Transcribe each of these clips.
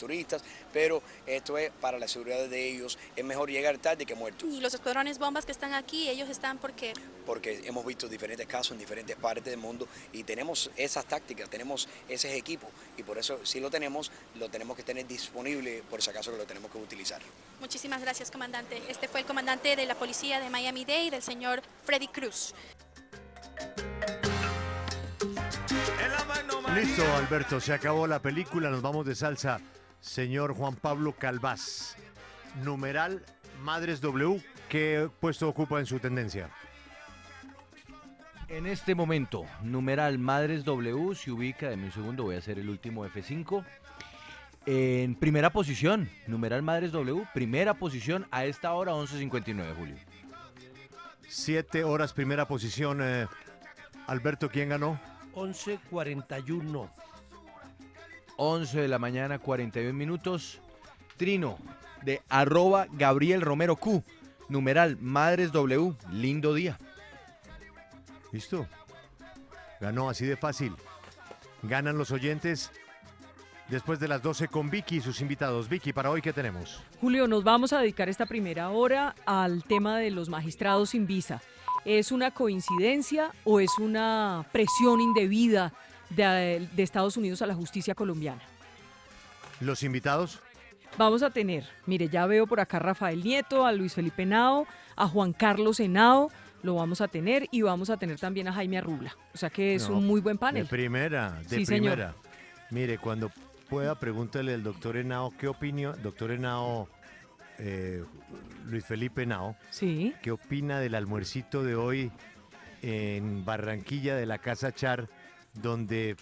turistas, pero esto es para la seguridad de ellos. Es mejor llegar tarde que muerto. Y los escuadrones bombas que están aquí, ellos están porque hemos visto diferentes casos en diferentes partes del mundo y tenemos esas tácticas, tenemos ese equipo y por eso si lo tenemos que tener disponible por si acaso que lo tenemos que utilizar. Muchísimas gracias, comandante. Este fue el comandante de la policía de Miami-Dade, el señor Freddy Cruz. Listo, Alberto, se acabó la película, nos vamos de salsa. Señor Juan Pablo Calvás, numeral Madres W, ¿qué puesto ocupa en su tendencia? En este momento, numeral Madres W se ubica, deme un segundo, voy a hacer el último F5. En primera posición, numeral Madres W, primera posición a esta hora, 11:59, Julio. 7 horas, primera posición. Alberto, ¿quién ganó? 11:41. 11 de la mañana, 41 minutos. Trino, de @Gabriel Romero Q, numeral Madres W, lindo día. Listo. Ganó así de fácil. Ganan los oyentes después de las 12 con Vicky y sus invitados. Vicky, ¿para hoy qué tenemos? Julio, nos vamos a dedicar esta primera hora al tema de los magistrados sin visa. ¿Es una coincidencia o es una presión indebida de Estados Unidos a la justicia colombiana? ¿Los invitados? Vamos a tener, mire, ya veo por acá a Rafael Nieto, a Luis Felipe Henao, a Juan Carlos Henao, lo vamos a tener y vamos a tener también a Jaime Arrubla. O sea que es un muy buen panel. De primera. Sí, Señor. Mire, cuando pueda, pregúntale al doctor Henao qué opinión, doctor Henao, Luis Felipe Henao, sí, qué opina del almuercito de hoy en Barranquilla de la Casa Char, donde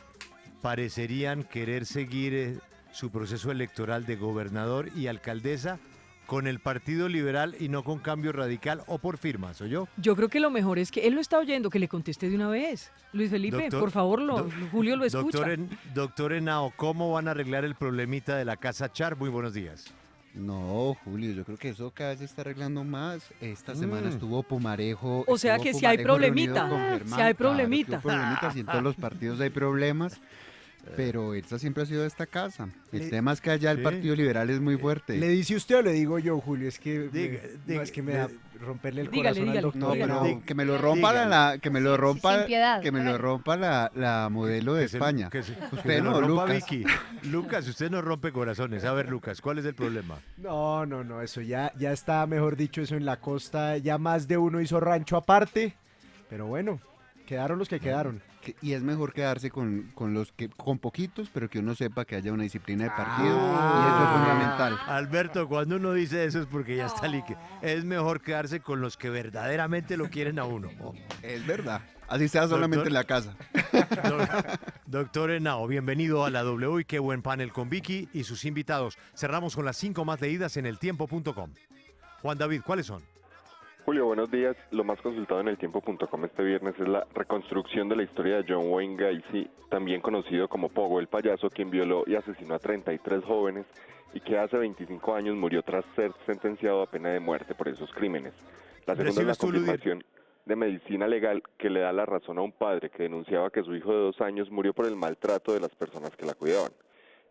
parecerían querer seguir su proceso electoral de gobernador y alcaldesa con el Partido Liberal y no con Cambio Radical o por firmas, ¿oyó? Yo creo que lo mejor es que él lo está oyendo, que le conteste de una vez. Luis Felipe, Doctor, por favor, Julio lo escucha. Doctor Henao, ¿cómo van a arreglar el problemita de la Casa Char? Muy buenos días. No, Julio, yo creo que eso cada vez se está arreglando más. Esta semana estuvo Pumarejo. O sea que si hay problemita, si hay problemita. Claro, problemitas y en todos los partidos hay problemas. Pero esta siempre ha sido de esta casa. El tema es que allá el Partido Liberal es muy fuerte. ¿Le dice usted o le digo yo, Julio? Es que es que me da romperle el corazón al doctor. No, pero que me lo rompa la modelo de España. Usted no, Lucas. Vicky. Lucas, usted no rompe corazones. A ver, Lucas, ¿cuál es el problema? No, eso ya está, mejor dicho, eso en la costa. Ya más de uno hizo rancho aparte. Pero bueno, quedaron los que quedaron. Y es mejor quedarse con poquitos, pero que uno sepa que haya una disciplina de partido, y eso es fundamental. Alberto, cuando uno dice eso es porque ya está líquido. Es mejor quedarse con los que verdaderamente lo quieren a uno. Es verdad. Así sea solamente en la casa. Doctor Henao, bienvenido a la W y qué buen panel con Vicky y sus invitados. Cerramos con las 5 más leídas en eltiempo.com. Juan David, ¿cuáles son? Julio, buenos días. Lo más consultado en eltiempo.com este viernes es la reconstrucción de la historia de John Wayne Gacy, también conocido como Pogo el payaso, quien violó y asesinó a 33 jóvenes y que hace 25 años murió tras ser sentenciado a pena de muerte por esos crímenes. La segunda es la confirmación de medicina legal que le da la razón a un padre que denunciaba que su hijo de 2 años murió por el maltrato de las personas que la cuidaban.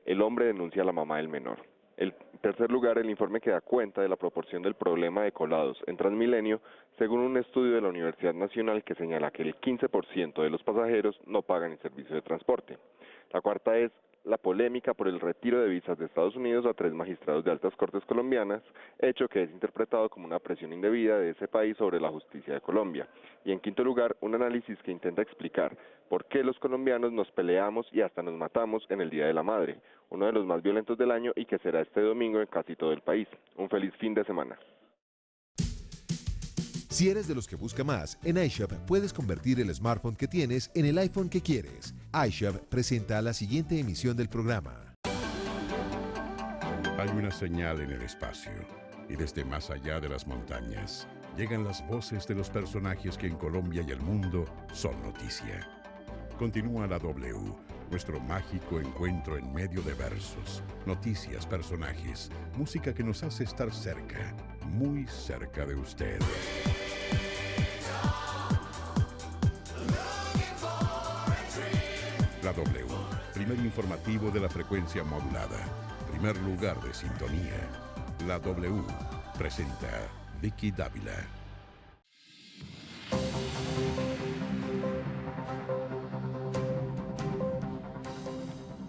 El hombre denuncia a la mamá del menor. En tercer lugar, el informe que da cuenta de la proporción del problema de colados en Transmilenio, según un estudio de la Universidad Nacional que señala que el 15% de los pasajeros no pagan el servicio de transporte. La cuarta es la polémica por el retiro de visas de Estados Unidos a 3 magistrados de altas cortes colombianas, hecho que es interpretado como una presión indebida de ese país sobre la justicia de Colombia. Y en quinto lugar, un análisis que intenta explicar por qué los colombianos nos peleamos y hasta nos matamos en el Día de la Madre, uno de los más violentos del año y que será este domingo en casi todo el país. Un feliz fin de semana. Si eres de los que busca más, en iShop puedes convertir el smartphone que tienes en el iPhone que quieres. iShop presenta la siguiente emisión del programa. Hay una señal en el espacio, y desde más allá de las montañas llegan las voces de los personajes que en Colombia y el mundo son noticia. Continúa la W, nuestro mágico encuentro en medio de versos, noticias, personajes, música que nos hace estar cerca, muy cerca de usted. La W, primer informativo de la frecuencia modulada. primer lugar de sintonía. La W presenta Vicky Dávila.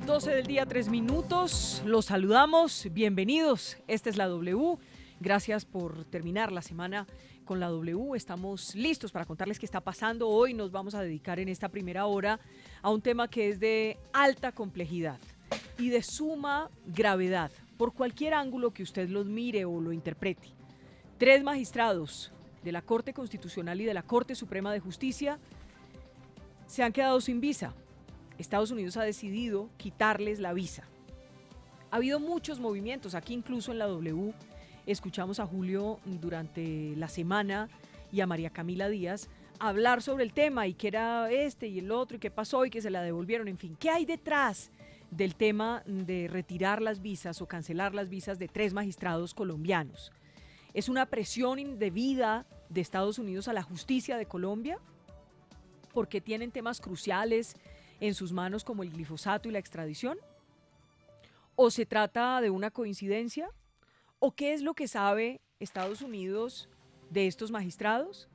12 del día, 3 minutos. Los saludamos. Bienvenidos. Esta es la W. Gracias por terminar la semana con la W. Estamos listos para contarles qué está pasando. Hoy nos vamos a dedicar en esta primera hora a un tema que es de alta complejidad y de suma gravedad, por cualquier ángulo que usted los mire o lo interprete. 3 magistrados de la Corte Constitucional y de la Corte Suprema de Justicia se han quedado sin visa. Estados Unidos ha decidido quitarles la visa. Ha habido muchos movimientos, aquí incluso en la W escuchamos a Julio durante la semana y a María Camila Díaz hablar sobre el tema y que era este y el otro y qué pasó y que se la devolvieron, en fin, ¿qué hay detrás del tema de retirar las visas o cancelar las visas de 3 magistrados colombianos? ¿Es una presión indebida de Estados Unidos a la justicia de Colombia? ¿Porque tienen temas cruciales en sus manos como el glifosato y la extradición? ¿O se trata de una coincidencia? ¿O qué es lo que sabe Estados Unidos de estos magistrados?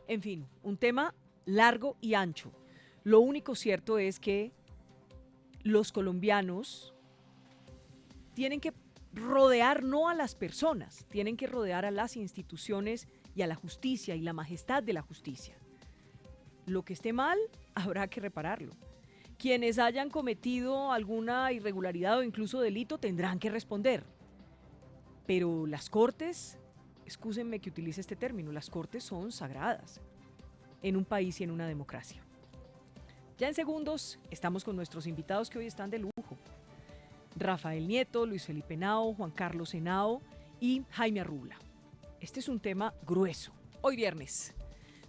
En fin, un tema largo y ancho. Lo único cierto es que los colombianos tienen que rodear no a las personas, tienen que rodear a las instituciones y a la justicia y la majestad de la justicia. Lo que esté mal, habrá que repararlo. Quienes hayan cometido alguna irregularidad o incluso delito tendrán que responder. Pero las cortes, excúsenme que utilice este término, las cortes son sagradas en un país y en una democracia. Ya en segundos estamos con nuestros invitados que hoy están de lujo. Rafael Nieto, Luis Felipe Henao, Juan Carlos Henao y Jaime Arrubla. Este es un tema grueso. Hoy viernes.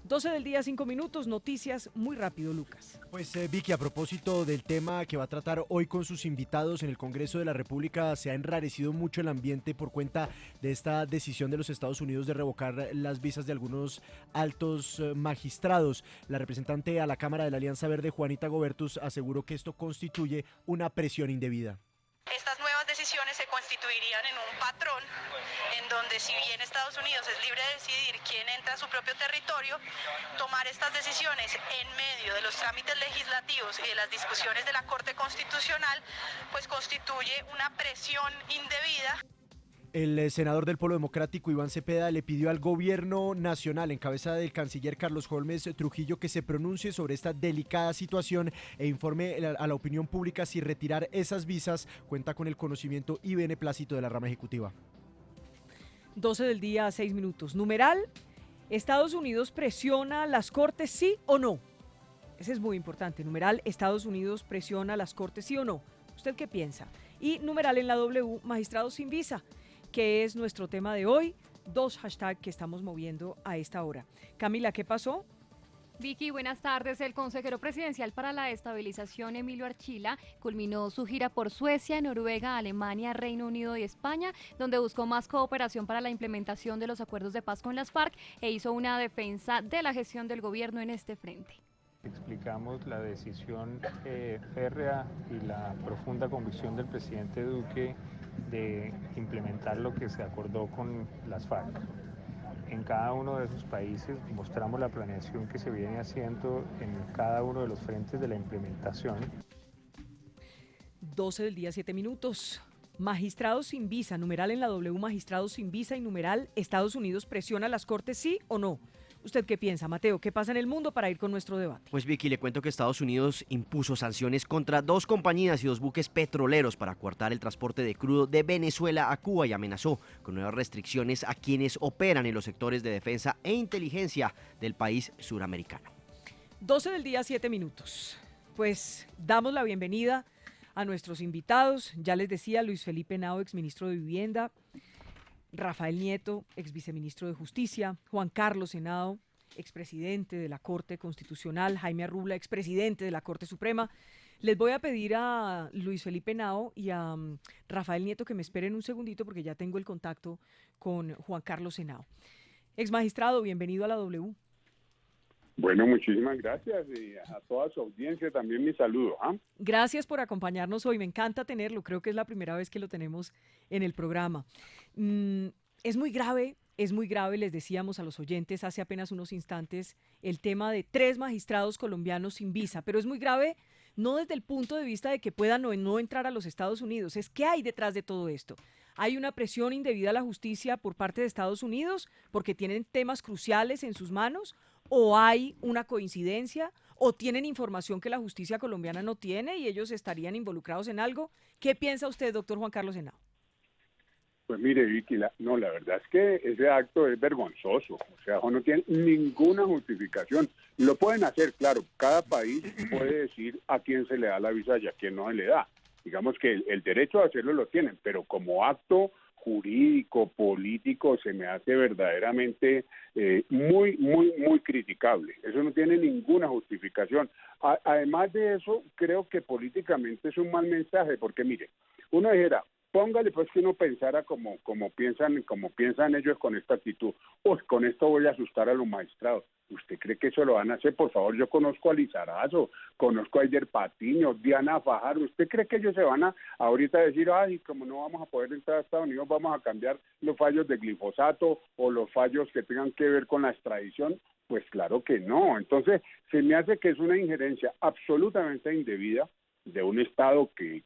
12 del día, 5 minutos, noticias muy rápido, Lucas. Pues Vicky, a propósito del tema que va a tratar hoy con sus invitados en el Congreso de la República, se ha enrarecido mucho el ambiente por cuenta de esta decisión de los Estados Unidos de revocar las visas de algunos altos magistrados. La representante a la Cámara de la Alianza Verde, Juanita Gobertus, aseguró que esto constituye una presión indebida. Estas nuevas decisiones se constituirían en un patrón en donde, si bien Estados Unidos es libre de decidir quién entra a su propio territorio, tomar estas decisiones en medio de los trámites legislativos y de las discusiones de la Corte Constitucional, pues constituye una presión indebida. El senador del Polo Democrático, Iván Cepeda, le pidió al gobierno nacional, en cabeza del canciller Carlos Holmes Trujillo, que se pronuncie sobre esta delicada situación e informe a la opinión pública si retirar esas visas cuenta con el conocimiento y beneplácito de la rama ejecutiva. 12 del día, 6 minutos. Numeral, ¿Estados Unidos presiona las cortes sí o no? Ese es muy importante. Numeral, ¿Estados Unidos presiona las cortes sí o no? ¿Usted qué piensa? Y numeral en la W, magistrados sin visa, que es nuestro tema de hoy. 2 hashtags que estamos moviendo a esta hora. Camila, ¿qué pasó? Vicky, buenas tardes. El consejero presidencial para la estabilización, Emilio Archila, culminó su gira por Suecia, Noruega, Alemania, Reino Unido y España, donde buscó más cooperación para la implementación de los acuerdos de paz con las FARC e hizo una defensa de la gestión del gobierno en este frente. Explicamos la decisión férrea y la profunda convicción del presidente Duque de implementar lo que se acordó con las FARC. En cada uno de esos países mostramos la planeación que se viene haciendo en cada uno de los frentes de la implementación. 12 del día, 7 minutos. Magistrados sin visa, numeral en la W, magistrados sin visa y numeral, ¿Estados Unidos presiona a las cortes sí o no? ¿Usted qué piensa, Mateo? ¿Qué pasa en el mundo para ir con nuestro debate? Pues Vicky, le cuento que Estados Unidos impuso sanciones contra 2 compañías y 2 buques petroleros para coartar el transporte de crudo de Venezuela a Cuba y amenazó con nuevas restricciones a quienes operan en los sectores de defensa e inteligencia del país suramericano. 12 del día, 7 minutos. Pues damos la bienvenida a nuestros invitados. Ya les decía, Luis Felipe Henao, exministro de Vivienda, Rafael Nieto, ex viceministro de Justicia, Juan Carlos Henao, expresidente de la Corte Constitucional, Jaime Arrubla, expresidente de la Corte Suprema. Les voy a pedir a Luis Felipe Henao y a Rafael Nieto que me esperen un segundito porque ya tengo el contacto con Juan Carlos Henao. Ex magistrado, bienvenido a la W. Bueno, muchísimas gracias y a toda su audiencia también mi saludo. Gracias por acompañarnos hoy, me encanta tenerlo, creo que es la primera vez que lo tenemos en el programa. Es muy grave, les decíamos a los oyentes hace apenas unos instantes, el tema de 3 magistrados colombianos sin visa, pero es muy grave no desde el punto de vista de que puedan o no entrar a los Estados Unidos, es qué hay detrás de todo esto. ¿Hay una presión indebida a la justicia por parte de Estados Unidos porque tienen temas cruciales en sus manos? ¿O hay una coincidencia? ¿O tienen información que la justicia colombiana no tiene y ellos estarían involucrados en algo? ¿Qué piensa usted, doctor Juan Carlos Henao? Pues mire, Vicky, la verdad es que ese acto es vergonzoso, o sea, no tiene ninguna justificación. Lo pueden hacer, claro, cada país puede decir a quién se le da la visa y a quién no se le da. Digamos que el derecho a hacerlo lo tienen, pero como acto jurídico, político, se me hace verdaderamente muy criticable. Eso no tiene ninguna justificación. Además de eso, creo que políticamente es un mal mensaje, porque mire, uno dijera, póngale pues que uno pensara como piensan ellos con esta actitud, pues con esto voy a asustar a los magistrados. ¿Usted cree que eso lo van a hacer? Por favor, yo conozco a Lizarazo, conozco a Ayer Patiño, Diana Fajardo. ¿Usted cree que ellos se van a ahorita decir, ay, como no vamos a poder entrar a Estados Unidos, vamos a cambiar los fallos de glifosato o los fallos que tengan que ver con la extradición? Pues claro que no. Entonces, se me hace que es una injerencia absolutamente indebida de un Estado que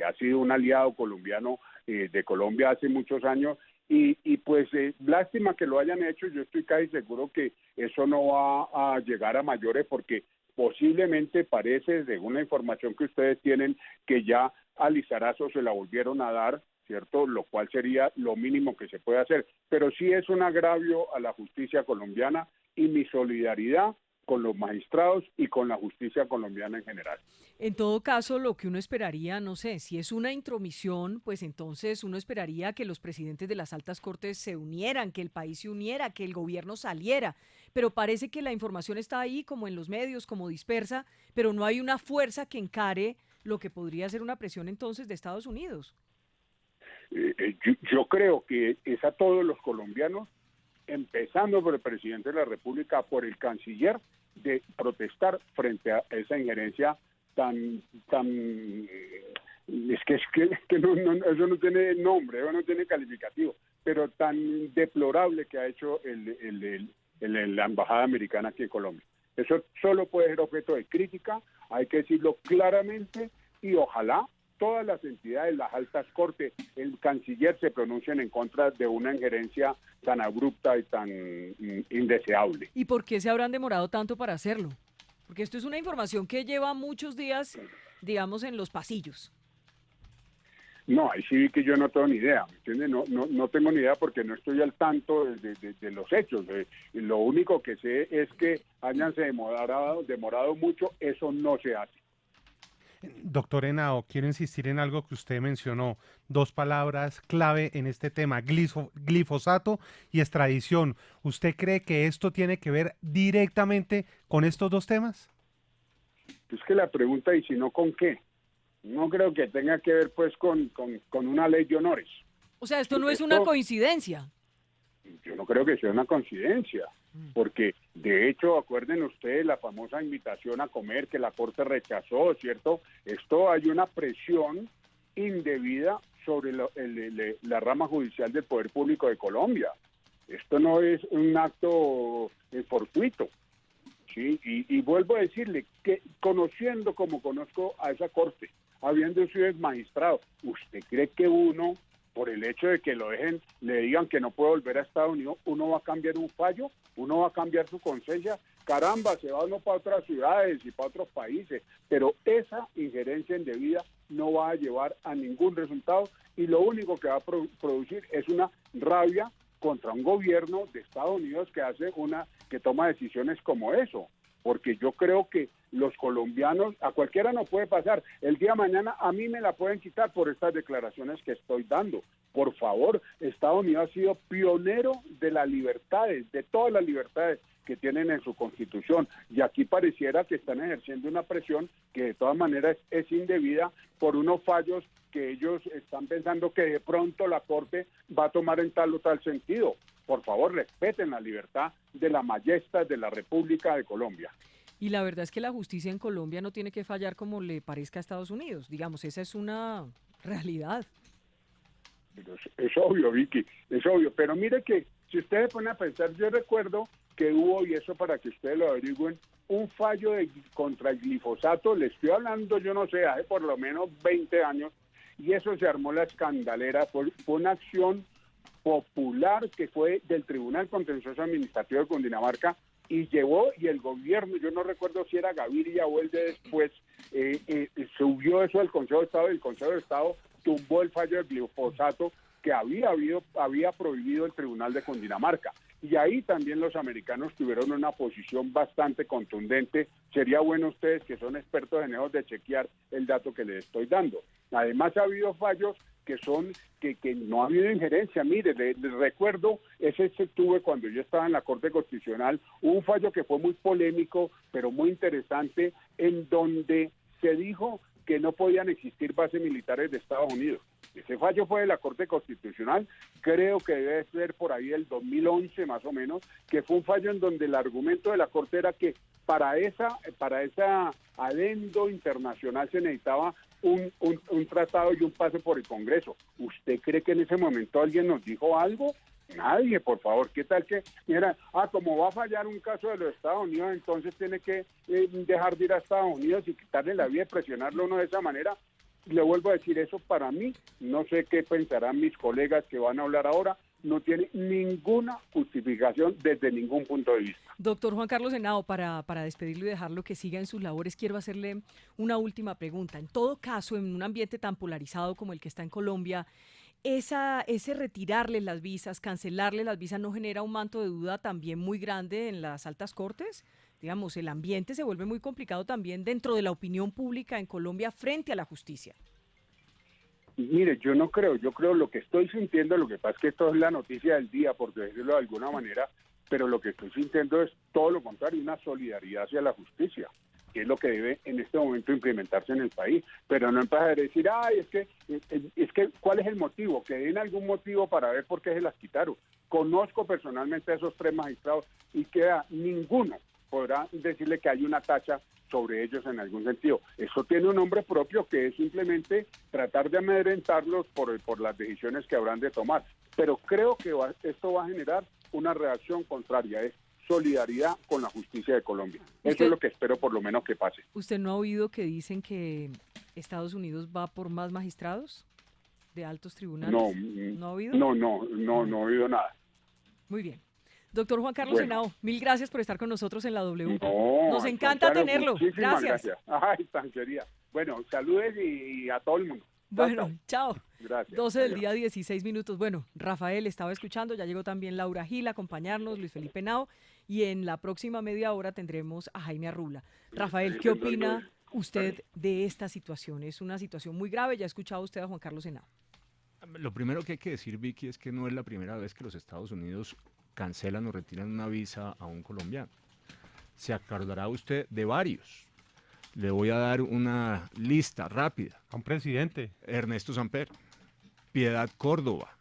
ha sido un aliado colombiano de Colombia hace muchos años y pues lástima que lo hayan hecho. Yo estoy casi seguro que eso no va a llegar a mayores porque posiblemente parece, según la información que ustedes tienen, que ya a Lizarazo se la volvieron a dar, ¿cierto? Lo cual sería lo mínimo que se puede hacer, pero sí es un agravio a la justicia colombiana y mi solidaridad con los magistrados y con la justicia colombiana en general. En todo caso, lo que uno esperaría, no sé, si es una intromisión, pues entonces uno esperaría que los presidentes de las altas cortes se unieran, que el país se uniera, que el gobierno saliera, pero parece que la información está ahí como en los medios, como dispersa, pero no hay una fuerza que encare lo que podría ser una presión entonces de Estados Unidos. Yo creo que es a todos los colombianos, empezando por el presidente de la República, por el canciller, de protestar frente a esa injerencia tan es que eso no tiene nombre, eso no tiene calificativo, pero tan deplorable que ha hecho la embajada americana aquí en Colombia. Eso solo puede ser objeto de crítica, hay que decirlo claramente y ojalá todas las entidades, las altas cortes, el canciller se pronuncien en contra de una injerencia tan abrupta y tan indeseable. ¿Y por qué se habrán demorado tanto para hacerlo? Porque esto es una información que lleva muchos días, digamos, en los pasillos. No, ahí sí que yo no tengo ni idea, ¿me entiende? No tengo ni idea porque no estoy al tanto de los hechos. Lo único que sé es que hayanse demorado mucho, eso no se hace. Doctor Henao, quiero insistir en algo que usted mencionó, 2 palabras clave en este tema, glifosato y extradición. ¿Usted cree que esto tiene que ver directamente con estos 2 temas? Es que la pregunta, ¿y si no con qué? No creo que tenga que ver pues con una ley de honores. O sea, esto no es una coincidencia. Yo no creo que sea una coincidencia, porque de hecho, acuerden ustedes la famosa invitación a comer que la Corte rechazó, ¿cierto? Esto hay una presión indebida sobre la rama judicial del Poder Público de Colombia. Esto no es un acto fortuito, ¿sí? Y vuelvo a decirle que conociendo como conozco a esa Corte, habiendo sido magistrado, ¿usted cree que uno, por el hecho de que lo dejen, le digan que no puede volver a Estados Unidos, uno va a cambiar un fallo, uno va a cambiar su conciencia? Caramba, se va uno para otras ciudades y para otros países, pero esa injerencia indebida no va a llevar a ningún resultado y lo único que va a producir es una rabia contra un gobierno de Estados Unidos que toma decisiones como eso, porque yo creo que los colombianos, a cualquiera nos puede pasar, el día de mañana a mí me la pueden quitar por estas declaraciones que estoy dando. Por favor, Estados Unidos ha sido pionero de las libertades, de todas las libertades que tienen en su constitución, y aquí pareciera que están ejerciendo una presión que de todas maneras es indebida por unos fallos que ellos están pensando que de pronto la Corte va a tomar en tal o tal sentido. por favor respeten la libertad de la majestad de la República de Colombia. Y la verdad es que la justicia en Colombia no tiene que fallar como le parezca a Estados Unidos. Digamos, esa es una realidad. Pero es obvio, Vicky, es obvio. Pero mire que si ustedes ponen a pensar, yo recuerdo que hubo, y eso para que ustedes lo averigüen, un fallo contra el glifosato, le estoy hablando, yo no sé, hace por lo menos 20 años, y eso se armó la escandalera, fue una acción popular que fue del Tribunal Contencioso Administrativo de Cundinamarca, y el gobierno, yo no recuerdo si era Gaviria o el de después, subió eso al Consejo de Estado, y el Consejo de Estado tumbó el fallo del glifosato que había prohibido el Tribunal de Cundinamarca. Y ahí también los americanos tuvieron una posición bastante contundente. Sería bueno ustedes, que son expertos en eso, de chequear el dato que les estoy dando. Además, ha habido fallos que no ha habido injerencia. Mire, les recuerdo, ese se tuve cuando yo estaba en la Corte Constitucional, un fallo que fue muy polémico, pero muy interesante, en donde se dijo que no podían existir bases militares de Estados Unidos. Ese fallo fue de la Corte Constitucional, creo que debe ser por ahí el 2011 más o menos, que fue un fallo en donde el argumento de la Corte era que para esa adendo internacional se necesitaba un tratado y un pase por el Congreso. ¿Usted cree que en ese momento alguien nos dijo algo? Nadie, por favor. ¿Qué tal que, mira, como va a fallar un caso de los Estados Unidos, entonces tiene que dejar de ir a Estados Unidos y quitarle la vida y presionarlo uno de esa manera? Le vuelvo a decir, eso para mí, no sé qué pensarán mis colegas que van a hablar ahora, no tiene ninguna justificación desde ningún punto de vista. Doctor Juan Carlos Henao, para despedirlo y dejarlo que siga en sus labores, quiero hacerle una última pregunta. En todo caso, en un ambiente tan polarizado como el que está en Colombia, ese retirarle las visas, cancelarle las visas, ¿no genera un manto de duda también muy grande en las altas cortes? Digamos, el ambiente se vuelve muy complicado también dentro de la opinión pública en Colombia frente a la justicia. Mire, yo no creo, yo creo lo que estoy sintiendo, lo que pasa es que esto es la noticia del día, por decirlo de alguna manera, pero lo que estoy sintiendo es todo lo contrario, una solidaridad hacia la justicia, que es lo que debe en este momento implementarse en el país, pero no empezar a decir, es que, ¿cuál es el motivo? Que den algún motivo para ver por qué se las quitaron. Conozco personalmente a esos 3 magistrados y queda ninguno podrá decirle que hay una tacha sobre ellos en algún sentido. Eso tiene un nombre propio, que es simplemente tratar de amedrentarlos por las decisiones que habrán de tomar. Pero creo que esto va a generar una reacción contraria, es solidaridad con la justicia de Colombia. Eso es lo que espero por lo menos que pase. ¿Usted no ha oído que dicen que Estados Unidos va por más magistrados de altos tribunales? ¿No ha oído? No he oído nada. Muy bien. Doctor Juan Carlos Henao, mil gracias por estar con nosotros en la W. Nos contrario, encanta tenerlo. Gracias. Ay, tan querida. Bueno, saludes y a todo el mundo. Bueno, chao. Gracias. 12 del día, 16 minutos. Bueno, Rafael estaba escuchando, ya llegó también Laura Gil a acompañarnos, Luis Felipe Henao, y en la próxima media hora tendremos a Jaime Arrula. Rafael, ¿qué opina usted de esta situación? Es una situación muy grave, ya ha escuchado usted a Juan Carlos Henao. Lo primero que hay que decir, Vicky, es que no es la primera vez que los Estados Unidos cancelan o retiran una visa a un colombiano. Se acordará usted de varios. Le voy a dar una lista rápida. A un presidente. Ernesto Samper, Piedad Córdoba.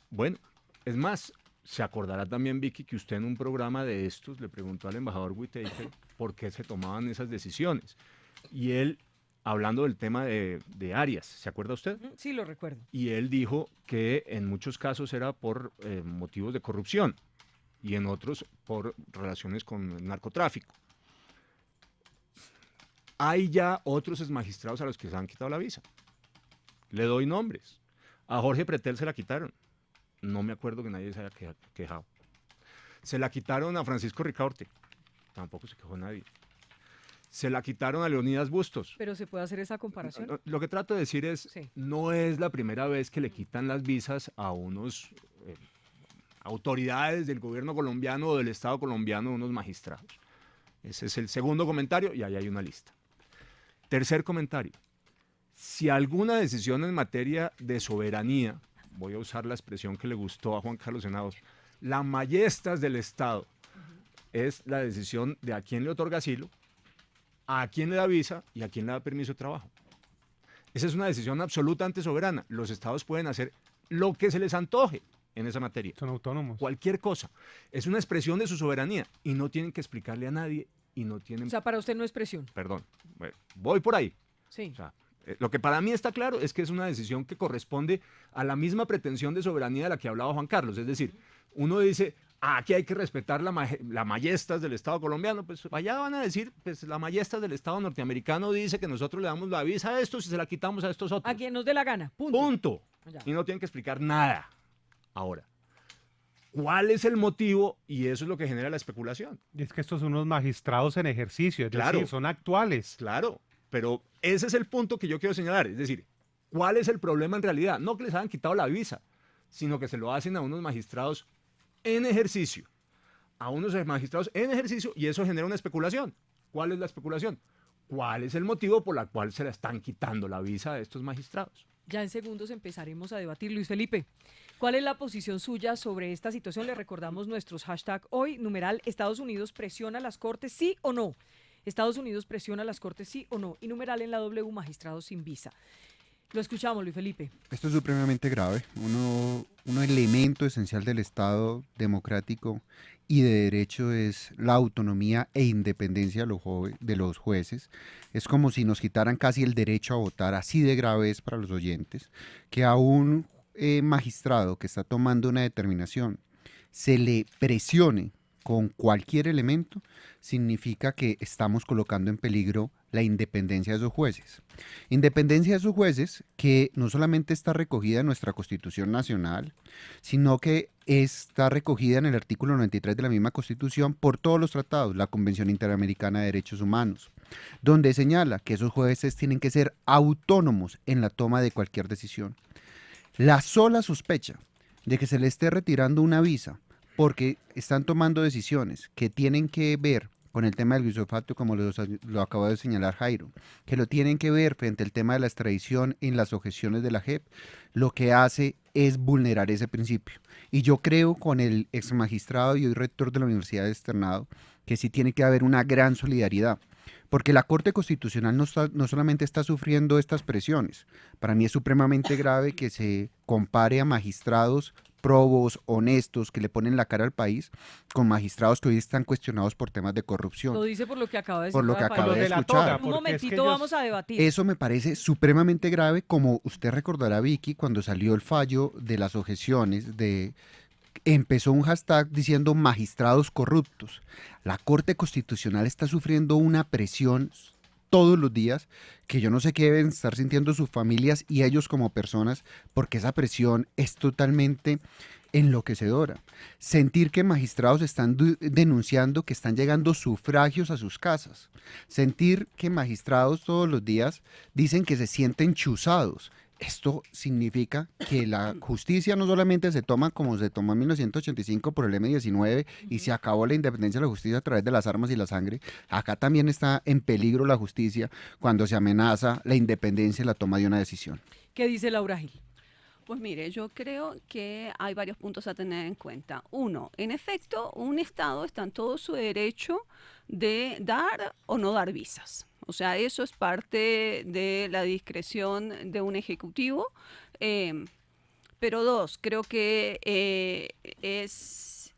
Bueno, es más, se acordará también, Vicky, que usted en un programa de estos le preguntó al embajador Whittaker por qué se tomaban esas decisiones. Y él, hablando del tema de Arias, ¿se acuerda usted? Sí, lo recuerdo. Y él dijo que en muchos casos era por motivos de corrupción y en otros por relaciones con el narcotráfico. Hay ya otros exmagistrados a los que se han quitado la visa. Le doy nombres. A Jorge Pretel se la quitaron. No me acuerdo que nadie se haya quejado. Se la quitaron a Francisco Ricaurte. Tampoco se quejó nadie. Se la quitaron a Leonidas Bustos. ¿Pero se puede hacer esa comparación? Lo que trato de decir es, no es la primera vez que le quitan las visas a unos autoridades del gobierno colombiano o del Estado colombiano, unos magistrados. Ese es el segundo comentario y ahí hay una lista. Tercer comentario. Si alguna decisión en materia de soberanía, voy a usar la expresión que le gustó a Juan Carlos Henao, la majestad del Estado, es la decisión de a quién le otorga asilo, a quién le da visa y a quién le da permiso de trabajo. Esa es una decisión absolutamente soberana. Los estados pueden hacer lo que se les antoje en esa materia. Son autónomos. Cualquier cosa. Es una expresión de su soberanía y no tienen que explicarle a nadie y no tienen... O sea, para usted no es presión. Perdón, voy por ahí. Sí. O sea, lo que para mí está claro es que es una decisión que corresponde a la misma pretensión de soberanía de la que hablaba Juan Carlos. Es decir, uno dice, aquí hay que respetar la majestas del Estado colombiano. Pues allá van a decir, pues la majestas del Estado norteamericano dice que nosotros le damos la visa a estos y se la quitamos a estos otros. A quien nos dé la gana. Punto. Punto. Ya. Y no tienen que explicar nada. Ahora, ¿cuál es el motivo? Y eso es lo que genera la especulación. Y es que estos son unos magistrados en ejercicio, es Claro. decir, son actuales. Claro, pero ese es el punto que yo quiero señalar. Es decir, ¿cuál es el problema en realidad? No que les hayan quitado la visa, sino que se lo hacen a unos magistrados en ejercicio. A unos magistrados en ejercicio y eso genera una especulación. ¿Cuál es la especulación? ¿Cuál es el motivo por el cual se le están quitando la visa a estos magistrados? Ya en segundos empezaremos a debatir. Luis Felipe, ¿cuál es la posición suya sobre esta situación? Le recordamos nuestros hashtag hoy, numeral Estados Unidos presiona a las Cortes, ¿sí o no? Estados Unidos presiona a las Cortes, ¿sí o no? Y numeral en la W, magistrados sin visa. Lo escuchamos, Luis Felipe. Esto es supremamente grave. Un elemento esencial del Estado democrático y de derecho es la autonomía e independencia de los jueces. Es como si nos quitaran casi el derecho a votar, así de grave es para los oyentes, que a un magistrado que está tomando una determinación se le presione con cualquier elemento, significa que estamos colocando en peligro la independencia de esos jueces. Independencia de esos jueces que no solamente está recogida en nuestra Constitución Nacional, sino que está recogida en el artículo 93 de la misma Constitución por todos los tratados, la Convención Interamericana de Derechos Humanos, donde señala que esos jueces tienen que ser autónomos en la toma de cualquier decisión. La sola sospecha de que se le esté retirando una visa porque están tomando decisiones que tienen que ver con el tema del glifosato, como lo acabo de señalar Jairo, que lo tienen que ver frente al tema de la extradición en las objeciones de la JEP, lo que hace es vulnerar ese principio. Y yo creo con el ex magistrado y hoy rector de la Universidad de Externado que sí tiene que haber una gran solidaridad, porque la Corte Constitucional no solamente está sufriendo estas presiones. Para mí es supremamente grave que se compare a magistrados probos, honestos, que le ponen la cara al país, con magistrados que hoy están cuestionados por temas de corrupción. Lo dice por lo que acaba de decir. Por lo que acaba de escuchar. Un momentito, vamos a debatir. Eso me parece supremamente grave, como usted recordará, Vicky, cuando salió el fallo de las objeciones, empezó un hashtag diciendo magistrados corruptos. La Corte Constitucional está sufriendo una presión todos los días, que yo no sé qué deben estar sintiendo sus familias y ellos como personas, porque esa presión es totalmente enloquecedora. Sentir que magistrados están denunciando que están llegando sufragios a sus casas. Sentir que magistrados todos los días dicen que se sienten chuzados. Esto significa que la justicia no solamente se toma como se tomó en 1985 por el M-19 y se acabó la independencia de la justicia a través de las armas y la sangre. Acá también está en peligro la justicia cuando se amenaza la independencia y la toma de una decisión. ¿Qué dice Laura Gil? Pues mire, yo creo que hay varios puntos a tener en cuenta. Uno, en efecto, un Estado está en todo su derecho de dar o no dar visas. O sea, eso es parte de la discreción de un ejecutivo. Pero dos, creo que es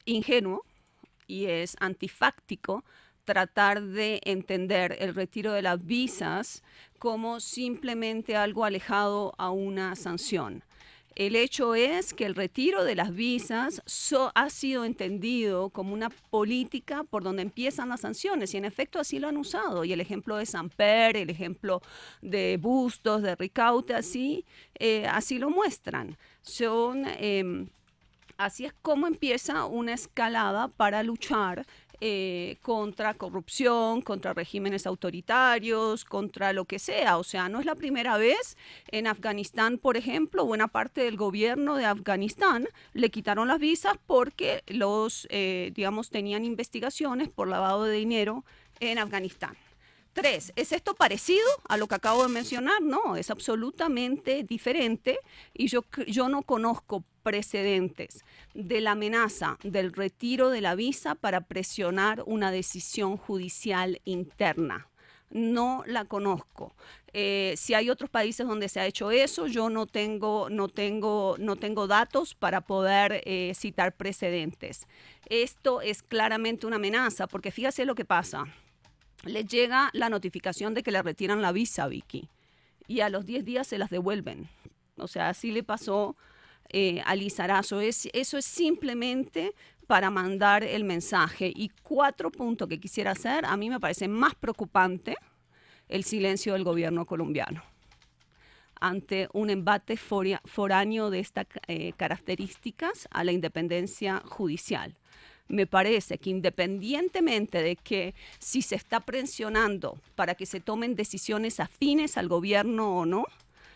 ingenuo y es antifáctico tratar de entender el retiro de las visas como simplemente algo alejado a una sanción. El hecho es que el retiro de las visas ha sido entendido como una política por donde empiezan las sanciones y en efecto así lo han usado. Y el ejemplo de Samper, el ejemplo de Bustos, de Ricaute, así lo muestran. Así es como empieza una escalada para luchar contra corrupción, contra regímenes autoritarios, contra lo que sea. O sea, no es la primera vez. En Afganistán, por ejemplo, buena parte del gobierno de Afganistán le quitaron las visas porque tenían investigaciones por lavado de dinero en Afganistán. 3. ¿Es esto parecido a lo que acabo de mencionar? No, es absolutamente diferente y yo no conozco precedentes de la amenaza del retiro de la visa para presionar una decisión judicial interna. no la conozco. Si hay otros países donde se ha hecho eso, yo no tengo datos para poder citar precedentes. Esto es claramente una amenaza, porque fíjese lo que pasa. Le llega la notificación de que le retiran la visa, Vicky, y a los 10 días se las devuelven. O sea, así le pasó a Lizarazo. Eso es simplemente para mandar el mensaje. Y 4 puntos que quisiera hacer, a mí me parece más preocupante el silencio del gobierno colombiano ante un embate foráneo de estas características a la independencia judicial. Me parece que independientemente de que si se está presionando para que se tomen decisiones afines al gobierno o no,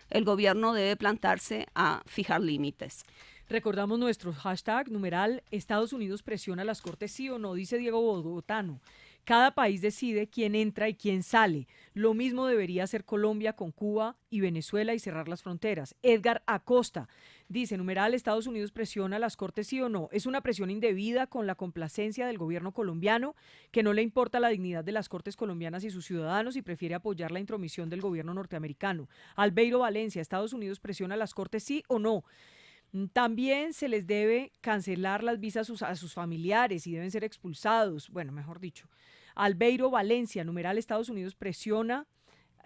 el gobierno debe plantarse a fijar límites. Recordamos nuestro hashtag, numeral, Estados Unidos presiona a las cortes sí o no, dice Diego Bogotano. Cada país decide quién entra y quién sale. Lo mismo debería hacer Colombia con Cuba y Venezuela y cerrar las fronteras. Edgar Acosta dice, numeral, Estados Unidos presiona a las cortes sí o no. Es una presión indebida con la complacencia del gobierno colombiano, que no le importa la dignidad de las cortes colombianas y sus ciudadanos y prefiere apoyar la intromisión del gobierno norteamericano. Albeiro Valencia, Estados Unidos presiona a las cortes sí o no. También se les debe cancelar las visas a sus familiares y deben ser expulsados. Bueno, mejor dicho. Albeiro Valencia, numeral, Estados Unidos presiona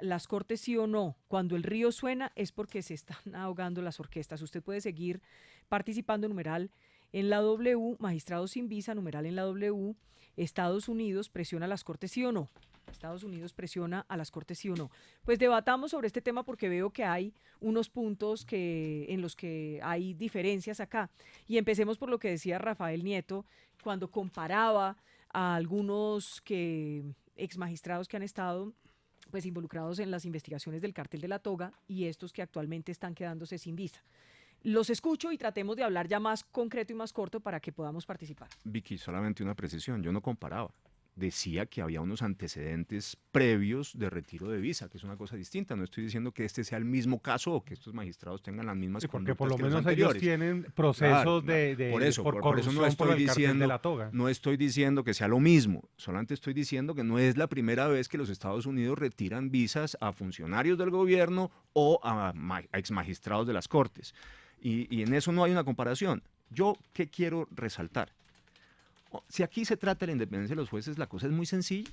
las cortes sí o no. Cuando el río suena es porque se están ahogando las orquestas. Usted puede seguir participando, numeral, en la W, magistrados sin visa, numeral en la W, Estados Unidos presiona las cortes sí o no. Estados Unidos presiona a las cortes sí o no. Pues debatamos sobre este tema porque veo que hay unos puntos en los que hay diferencias acá. Y empecemos por lo que decía Rafael Nieto cuando comparaba a algunos ex magistrados que han estado pues involucrados en las investigaciones del Cártel de la Toga y estos que actualmente están quedándose sin visa. Los escucho y tratemos de hablar ya más concreto y más corto para que podamos participar. Vicky, solamente una precisión, yo no comparaba. Decía que había unos antecedentes previos de retiro de visa, que es una cosa distinta. No estoy diciendo que este sea el mismo caso o que estos magistrados tengan las mismas porque conductas por lo que los menos anteriores. ellos tienen procesos por eso corrupción no estoy por el Cártel diciendo, de la Toga. no estoy diciendo que sea lo mismo, solamente estoy diciendo que no es la primera vez que los Estados Unidos retiran visas a funcionarios del gobierno o a exmagistrados de las cortes. Y en eso no hay una comparación. Yo, ¿qué quiero resaltar? Si aquí se trata de la independencia de los jueces, la cosa es muy sencilla,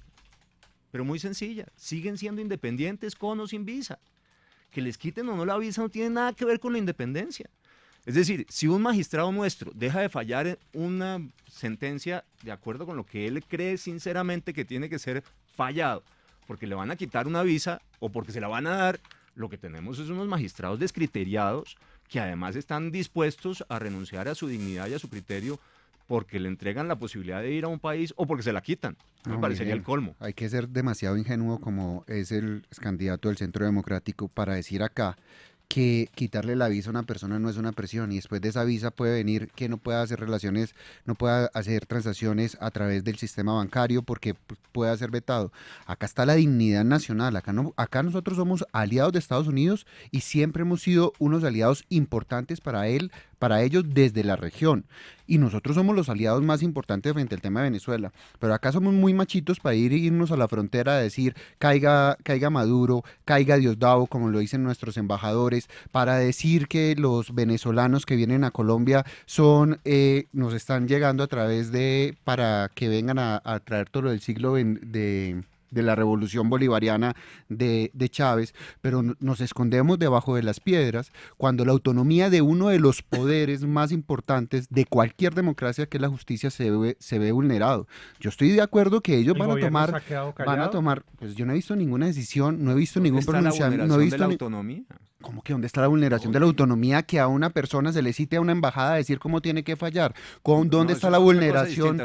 pero muy sencilla. Siguen siendo independientes con o sin visa. Que les quiten o no la visa no tiene nada que ver con la independencia. Es decir, si un magistrado nuestro deja de fallar en una sentencia de acuerdo con lo que él cree sinceramente que tiene que ser fallado, porque le van a quitar una visa o porque se la van a dar, lo que tenemos es unos magistrados descriteriados que además están dispuestos a renunciar a su dignidad y a su criterio porque le entregan la posibilidad de ir a un país o porque se la quitan. Me parecería el colmo. Hay que ser demasiado ingenuo como es el candidato del Centro Democrático para decir acá que quitarle la visa a una persona no es una presión y después de esa visa puede venir que no pueda hacer relaciones, no pueda hacer transacciones a través del sistema bancario porque pueda ser vetado. Acá está la dignidad nacional, acá nosotros somos aliados de Estados Unidos y siempre hemos sido unos aliados importantes para ellos desde la región. Y nosotros somos los aliados más importantes frente al tema de Venezuela. Pero acá somos muy machitos para irnos a la frontera a decir caiga Maduro, caiga Diosdado, como lo dicen nuestros embajadores, para decir que los venezolanos que vienen a Colombia nos están llegando a través para que vengan a traer todo lo del siglo de la revolución bolivariana de Chávez, pero nos escondemos debajo de las piedras cuando la autonomía de uno de los poderes más importantes de cualquier democracia, que es la justicia, se ve vulnerado. Yo estoy de acuerdo que ellos van a tomar, pues yo no he visto ninguna decisión, no he visto ningún pronunciamiento, no he visto de la autonomía. ¿Cómo que dónde está la vulneración de la autonomía que a una persona se le cite a una embajada a decir cómo tiene que fallar? ¿Dónde está la vulneración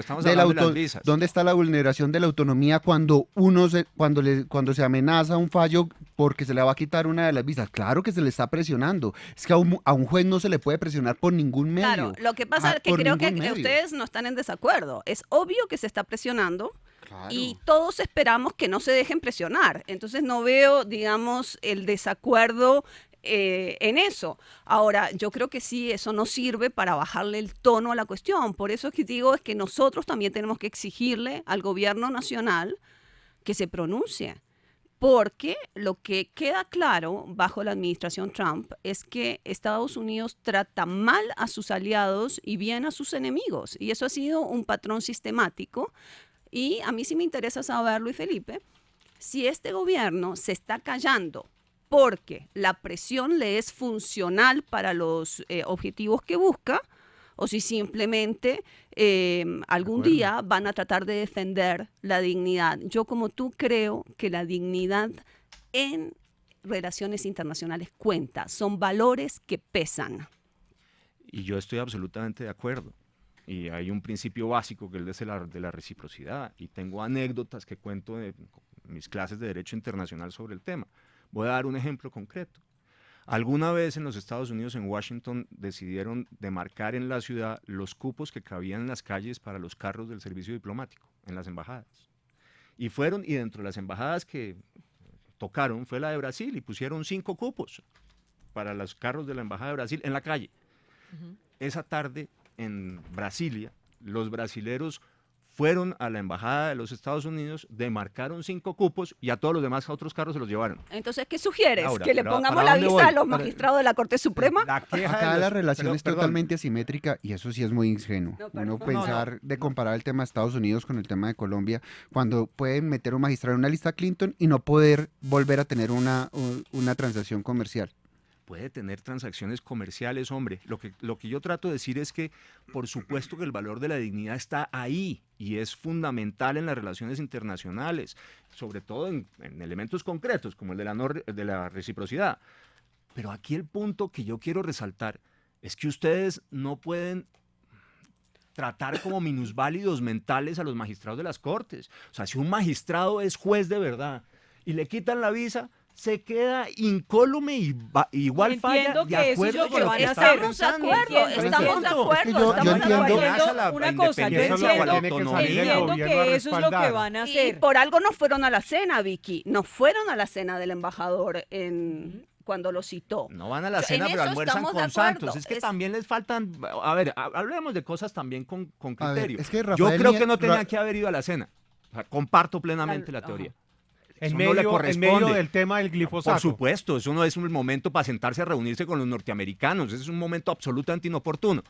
¿Dónde está la vulneración de la autonomía cuando se amenaza un fallo porque se le va a quitar una de las visas? Claro que se le está presionando. Es que a un juez no se le puede presionar por ningún medio. Claro, lo que pasa es que creo que ustedes no están en desacuerdo. Es obvio que se está presionando. Claro. Y todos esperamos que no se dejen presionar. Entonces no veo, digamos, el desacuerdo en eso. Ahora, yo creo que sí, eso no sirve para bajarle el tono a la cuestión. Por eso es que digo, es que nosotros también tenemos que exigirle al gobierno nacional que se pronuncie. Porque lo que queda claro bajo la administración Trump es que Estados Unidos trata mal a sus aliados y bien a sus enemigos. Y eso ha sido un patrón sistemático. Y a mí sí me interesa saber, Luis Felipe, si este gobierno se está callando porque la presión le es funcional para los objetivos que busca, o si simplemente algún día van a tratar de defender la dignidad. Yo, como tú, creo que la dignidad en relaciones internacionales cuenta. Son valores que pesan. Y yo estoy absolutamente de acuerdo. Y hay un principio básico que es de la reciprocidad. Y tengo anécdotas que cuento de mis clases de Derecho Internacional sobre el tema. Voy a dar un ejemplo concreto. Alguna vez en los Estados Unidos, en Washington, decidieron demarcar en la ciudad los cupos que cabían en las calles para los carros del servicio diplomático, en las embajadas. Y fueron, y dentro de las embajadas que tocaron fue la de Brasil, y pusieron 5 cupos para los carros de la embajada de Brasil en la calle. Esa tarde, en Brasilia, los brasileros fueron a la embajada de los Estados Unidos, demarcaron 5 cupos y a todos los demás otros carros se los llevaron. Entonces, ¿qué sugieres? Laura, ¿Que le pero pongamos ¿para la dónde visa voy? a los magistrados de la Corte Suprema? Acá la relación es perdón. totalmente asimétrica y eso sí es muy ingenuo. Uno pensar de comparar el tema de Estados Unidos con el tema de Colombia, cuando pueden meter un magistrado en una lista Clinton y no poder volver a tener una transacción comercial. Puede tener transacciones comerciales, hombre. Lo que yo trato de decir es que, por supuesto que el valor de la dignidad está ahí y es fundamental en las relaciones internacionales, sobre todo en elementos concretos como el de la reciprocidad. Pero aquí el punto que yo quiero resaltar es que ustedes no pueden tratar como minusválidos mentales a los magistrados de las cortes. O sea, si un magistrado es juez de verdad y le quitan la visa, se queda incólume y igual falla de acuerdo con lo que está pensando. Estamos de acuerdo. Yo entiendo una cosa, yo entiendo que eso es lo que van a hacer. Y por algo no fueron a la cena, Vicky. No fueron a la cena del embajador cuando lo citó. No van a la cena, pero almuerzan con Santos. Es que también les faltan... A ver, hablemos de cosas también con criterio. Es que yo creo que no tenía que haber ido a la cena. O sea, comparto plenamente la teoría. En medio del tema del glifosato. Por supuesto, eso no es un momento para sentarse a reunirse con los norteamericanos, ese es un momento absolutamente inoportuno.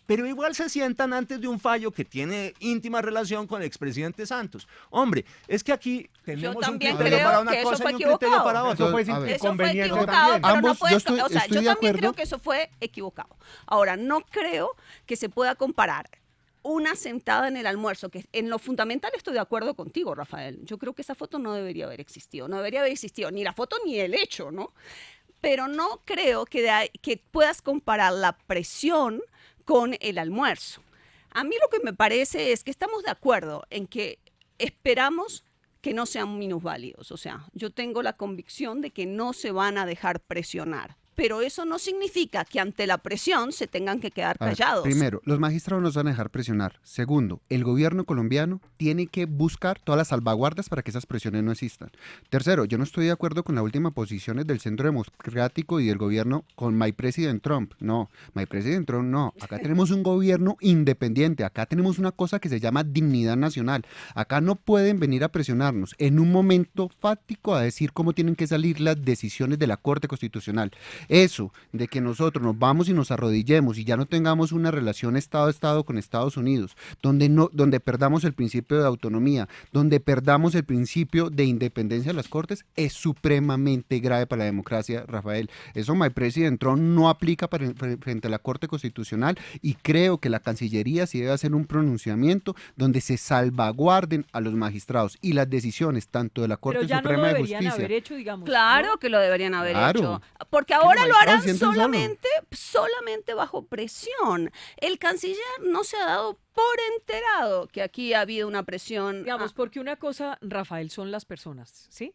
Pero igual se sientan antes de un fallo que tiene íntima relación con el expresidente Santos. Hombre, es que aquí tenemos un criterio para una cosa y un criterio para otra. Eso fue inconveniente también. Yo también creo que eso fue equivocado. Ahora, no creo que se pueda comparar una sentada en el almuerzo, que en lo fundamental estoy de acuerdo contigo, Rafael. Yo creo que esa foto no debería haber existido. No debería haber existido ni la foto ni el hecho, ¿no? Pero no creo que puedas comparar la presión con el almuerzo. A mí lo que me parece es que estamos de acuerdo en que esperamos que no sean minusválidos. O sea, yo tengo la convicción de que no se van a dejar presionar. Pero eso no significa que ante la presión se tengan que quedar callados. Primero, los magistrados nos van a dejar presionar. Segundo, el gobierno colombiano tiene que buscar todas las salvaguardas para que esas presiones no existan. Tercero, yo no estoy de acuerdo con las últimas posiciones del Centro Democrático y del gobierno con My President Trump. No, My President Trump no. Acá tenemos un gobierno independiente. Acá tenemos una cosa que se llama dignidad nacional. Acá no pueden venir a presionarnos en un momento fático a decir cómo tienen que salir las decisiones de la Corte Constitucional. Eso de que nosotros nos vamos y nos arrodillemos y ya no tengamos una relación Estado-Estado con Estados Unidos, donde perdamos el principio de autonomía, donde perdamos el principio de independencia de las Cortes, es supremamente grave para la democracia, Rafael. Eso My President Trump no aplica frente a la Corte Constitucional y creo que la Cancillería sí debe hacer un pronunciamiento donde se salvaguarden a los magistrados y las decisiones tanto de la Corte Suprema de Justicia. Haber hecho, digamos, claro, ¿no? Que lo deberían haber hecho. Porque ahora lo harán solamente bajo presión. El canciller no se ha dado por enterado que aquí ha habido una presión. Digamos, porque una cosa, Rafael, son las personas, ¿sí?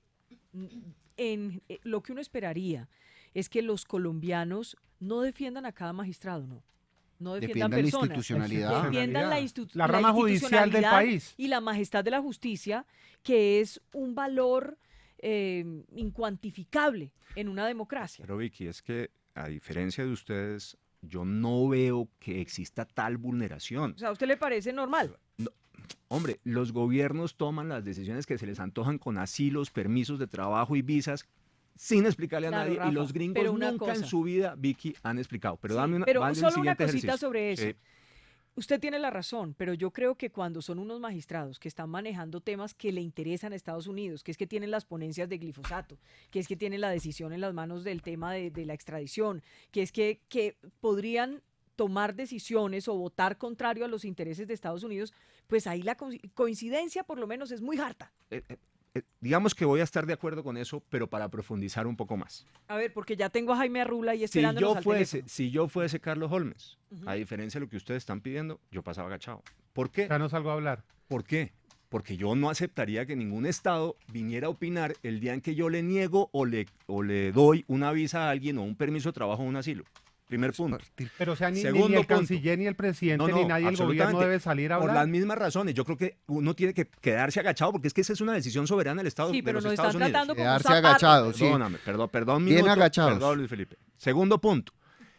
Lo que uno esperaría es que los colombianos no defiendan a cada magistrado, ¿no? No defiendan personas, la institucionalidad. defiendan la rama judicial del país. Y la majestad de la justicia, que es un valor incuantificable en una democracia. Pero Vicky, es que a diferencia de ustedes, yo no veo que exista tal vulneración. O sea, ¿a usted le parece normal? No, Hombre, los gobiernos toman las decisiones que se les antojan con asilos, permisos de trabajo y visas sin explicarle a Claro, nadie, Rafa, y los gringos pero una nunca en cosa. su vida, Vicky, han explicado. Pero Sí, dame una, pero dame un solo una siguiente cosita ejercicio. sobre eso. Sí. Usted tiene la razón, pero yo creo que cuando son unos magistrados que están manejando temas que le interesan a Estados Unidos, que es que tienen las ponencias de glifosato, que es que tienen la decisión en las manos del tema de la extradición, que es que podrían tomar decisiones o votar contrario a los intereses de Estados Unidos, pues ahí la coincidencia por lo menos es muy harta. Digamos que voy a estar de acuerdo con eso, pero para profundizar un poco más. A ver, porque ya tengo a Jaime Arrula y esperándonos al teléfono. Si yo fuese Carlos Holmes, a diferencia de lo que ustedes están pidiendo, yo pasaba agachado. ¿Por qué? Ya no salgo a hablar. ¿Por qué? Porque yo no aceptaría que ningún Estado viniera a opinar el día en que yo le niego o le doy una visa a alguien o un permiso de trabajo o un asilo. Primer punto. Pero o sea, ni el Segundo canciller, ni el presidente, ni nadie del gobierno absolutamente. debe salir a hablar. Por las mismas razones. Yo creo que uno tiene que quedarse agachado porque es que esa es una decisión soberana del Estado Sí, de pero los nos Estados están Unidos. tratando como Quedarse zapatos. agachado, sí. Perdóname, perdón, Bien minuto, agachados. Perdón, Luis Felipe. Segundo punto.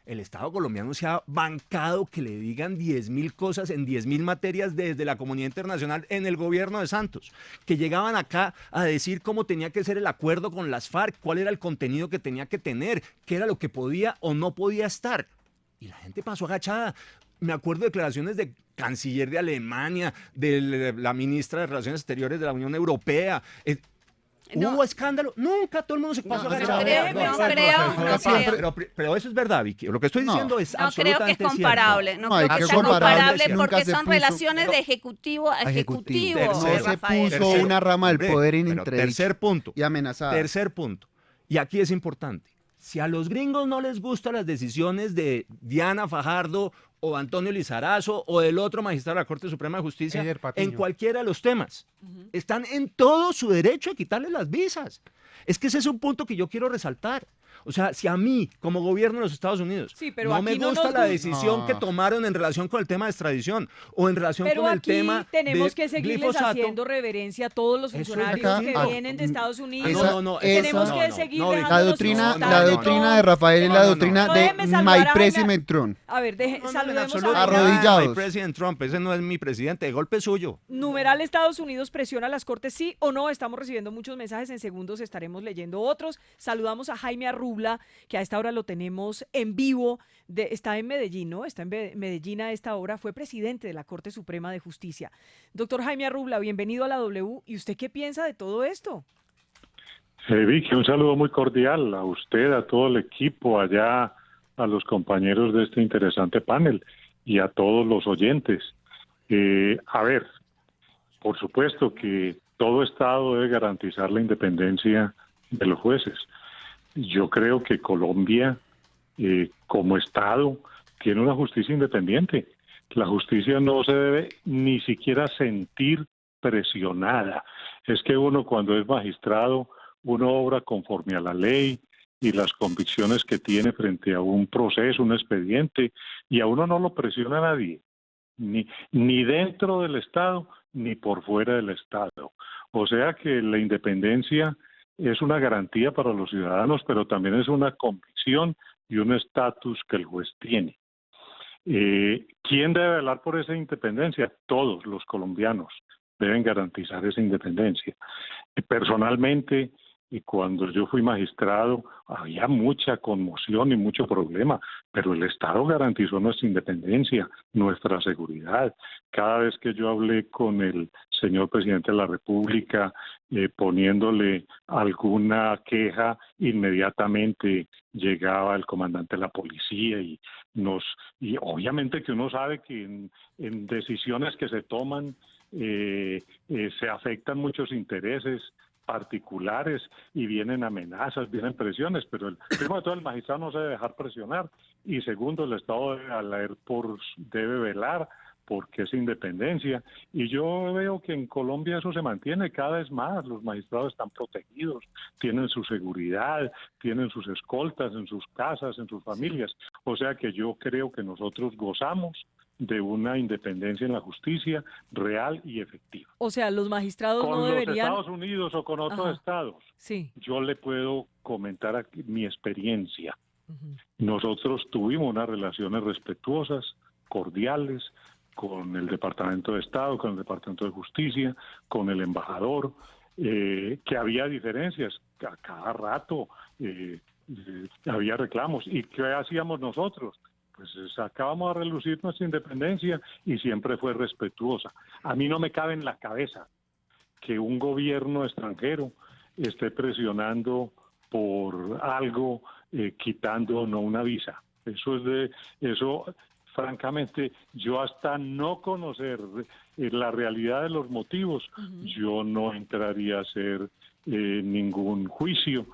El Estado colombiano se ha bancado que le digan 10.000 cosas en 10.000 materias desde la comunidad internacional en el gobierno de Santos, que llegaban acá a decir cómo tenía que ser el acuerdo con las FARC, cuál era el contenido que tenía que tener, qué era lo que podía o no podía estar. Y la gente pasó agachada. Me acuerdo de declaraciones de canciller de Alemania, de la ministra de Relaciones Exteriores de la Unión Europea. ¿Hubo escándalo? Nunca, todo el mundo se pasó agachado. Pero eso es verdad, Vicky. Lo que estoy diciendo es No creo que es absolutamente comparable. cierto. No creo que sea comparable porque son relaciones de ejecutivo a ejecutivo. No se puso una rama del poder en entredicho Tercer punto. y amenazada. Tercer punto. Y aquí es importante. Si a los gringos no les gustan las decisiones de Diana Fajardo o Antonio Lizarazo o del otro magistrado de la Corte Suprema de Justicia, en cualquiera de los temas, están en todo su derecho a quitarles las visas. Es que ese es un punto que yo quiero resaltar. O sea, si a mí, como gobierno de los Estados Unidos, pero no me aquí no gusta nos la gusta. decisión que tomaron en relación con el tema de extradición o en relación Pero con el aquí tema tenemos de que seguirles glifosato, haciendo reverencia a todos los Eso es funcionarios acá, que ah, vienen de Estados Unidos. Tenemos que seguir la dejándonos doctrina, insultar la de doctrina todo. de Rafael es la doctrina No, de déjeme saludar My a Jaime- President Trump. A ver, saludemos absoluto. a Arrodillados. My President Trump, ese no es mi presidente, de golpe suyo. Numeral Estados Unidos presiona a las cortes, sí o no. Estamos recibiendo muchos mensajes, en segundos estaremos leyendo otros. Saludamos a Jaime Arrubla, que a esta hora lo tenemos en vivo. Está en Medellín, ¿no? Está en Medellín a esta hora. Fue presidente de la Corte Suprema de Justicia. Doctor Jaime Arrubla, bienvenido a la W. ¿Y usted qué piensa de todo esto? Vicky, un saludo muy cordial a usted, a todo el equipo allá, a los compañeros de este interesante panel y a todos los oyentes. A ver, por supuesto que todo Estado debe garantizar la independencia de los jueces. Yo creo que Colombia, como Estado, tiene una justicia independiente. La justicia no se debe ni siquiera sentir presionada. Es que uno cuando es magistrado, uno obra conforme a la ley y las convicciones que tiene frente a un proceso, un expediente, y a uno no lo presiona nadie, ni dentro del Estado, ni por fuera del Estado. O sea que la independencia es una garantía para los ciudadanos, pero también es una convicción y un estatus que el juez tiene. ¿Quién debe velar por esa independencia? Todos los colombianos deben garantizar esa independencia. Personalmente, y cuando yo fui magistrado, había mucha conmoción y mucho problema, pero el Estado garantizó nuestra independencia, nuestra seguridad. Cada vez que yo hablé con el señor presidente de la República, poniéndole alguna queja, inmediatamente llegaba el comandante de la policía y obviamente que uno sabe que en decisiones que se toman se afectan muchos intereses particulares y vienen amenazas, vienen presiones, pero primero de todo el magistrado no se debe dejar presionar y segundo el Estado debe velar porque es independencia y yo veo que en Colombia eso se mantiene cada vez más, los magistrados están protegidos, tienen su seguridad, tienen sus escoltas en sus casas, en sus familias, o sea que yo creo que nosotros gozamos de una independencia en la justicia real y efectiva. O sea, los magistrados Con no los deberían... Estados Unidos o con otros estados, sí. Yo le puedo comentar aquí mi experiencia. Nosotros tuvimos unas relaciones respetuosas, cordiales, con el Departamento de Estado, con el Departamento de Justicia, con el embajador, que había diferencias, a cada rato había reclamos. ¿Y qué hacíamos nosotros? Pues sacábamos a relucir nuestra independencia y siempre fue respetuosa. A mí no me cabe en la cabeza que un gobierno extranjero esté presionando por algo, quitando o no una visa. Eso, francamente, yo hasta no conocer la realidad de los motivos, yo no entraría a hacer ningún juicio.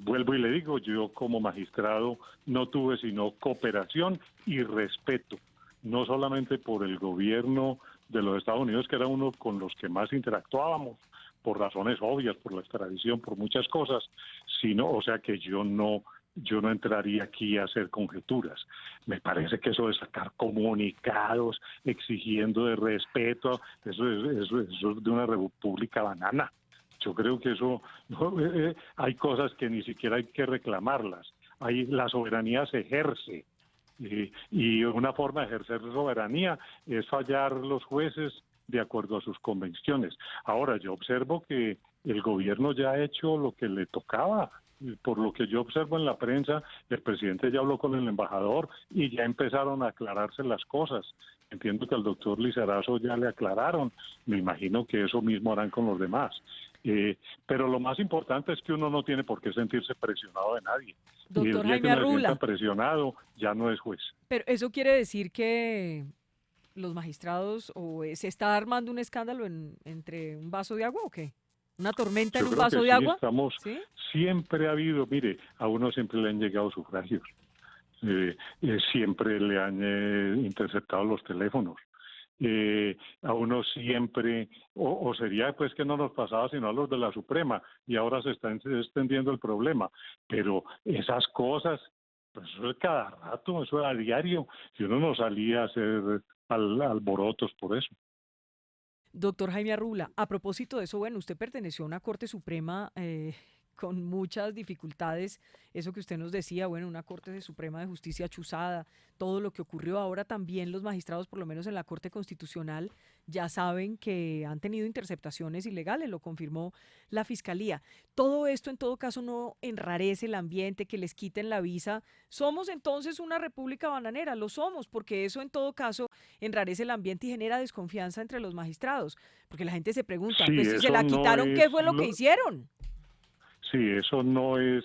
Vuelvo y le digo, yo como magistrado no tuve sino cooperación y respeto, no solamente por el gobierno de los Estados Unidos, que era uno con los que más interactuábamos, por razones obvias, por la extradición, por muchas cosas, sino, o sea que yo no entraría aquí a hacer conjeturas. Me parece que eso de sacar comunicados exigiendo de respeto, eso es de una república banana. Yo creo que eso, hay cosas que ni siquiera hay que reclamarlas. La soberanía se ejerce. Y una forma de ejercer soberanía es fallar los jueces de acuerdo a sus convenciones. Ahora, yo observo que el gobierno ya ha hecho lo que le tocaba. Por lo que yo observo en la prensa, el presidente ya habló con el embajador y ya empezaron a aclararse las cosas. Entiendo que al doctor Lizarazo ya le aclararon. Me imagino que eso mismo harán con los demás. Pero lo más importante es que uno no tiene por qué sentirse presionado de nadie. Doctor y el día Jaime que uno se Arrula. sienta presionado, ya no es juez. Pero eso quiere decir que los magistrados, o se está armando un escándalo entre un vaso de agua o qué? ¿Una tormenta en Yo un creo vaso que de agua? ¿Sí? Siempre ha habido, mire, a uno siempre le han llegado sufragios, siempre le han interceptado los teléfonos, a uno siempre, o sería pues que no nos pasaba sino a los de la Suprema, y ahora se está extendiendo el problema, pero esas cosas, pues eso es cada rato, eso era a diario, y uno no salía a hacer alborotos por eso. Doctor Jaime Arrula, a propósito de eso, bueno, usted perteneció a una Corte Suprema con muchas dificultades, eso que usted nos decía, bueno, una Corte Suprema de Justicia chuzada, todo lo que ocurrió ahora también los magistrados, por lo menos en la Corte Constitucional, ya saben que han tenido interceptaciones ilegales, lo confirmó la Fiscalía. Todo esto en todo caso no enrarece el ambiente, que les quiten la visa. ¿Somos entonces una república bananera? Lo somos, porque eso en todo caso enrarece el ambiente y genera desconfianza entre los magistrados, porque la gente se pregunta, Sí, pues si se eso la no quitaron, es ¿qué fue lo que hicieron? Sí, eso no es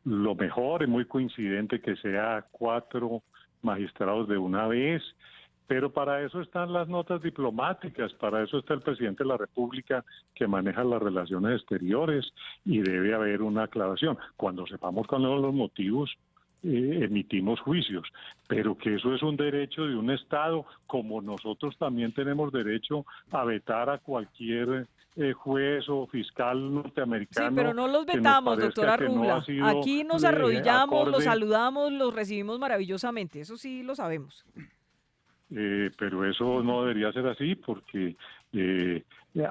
lo mejor, es muy coincidente que sea 4 magistrados de una vez, pero para eso están las notas diplomáticas, para eso está el presidente de la República que maneja las relaciones exteriores y debe haber una aclaración. Cuando sepamos cuáles son los motivos, emitimos juicios, pero que eso es un derecho de un Estado, como nosotros también tenemos derecho a vetar a cualquier juez o fiscal norteamericano. Sí, pero no los que nos vetamos, parezca doctora que no Rula. ha sido, Aquí nos arrodillamos, los acorde. saludamos, los recibimos maravillosamente, eso sí lo sabemos. Pero eso no debería ser así porque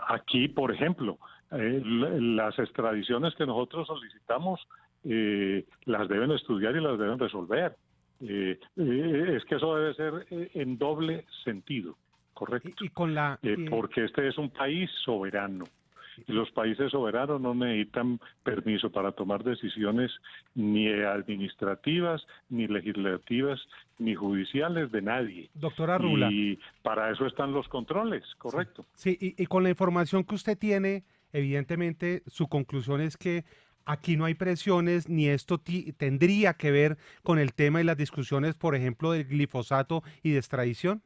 aquí, por ejemplo, las extradiciones que nosotros solicitamos las deben estudiar y las deben resolver. Es que eso debe ser en doble sentido, correcto. Y con la porque este es un país soberano. Y los países soberanos no necesitan permiso para tomar decisiones ni administrativas, ni legislativas, ni judiciales de nadie. Doctora Rula. Y para eso están los controles, correcto. Sí, y con la información que usted tiene, evidentemente su conclusión es que aquí no hay presiones, ni esto tendría que ver con el tema y las discusiones, por ejemplo, del glifosato y de extradición.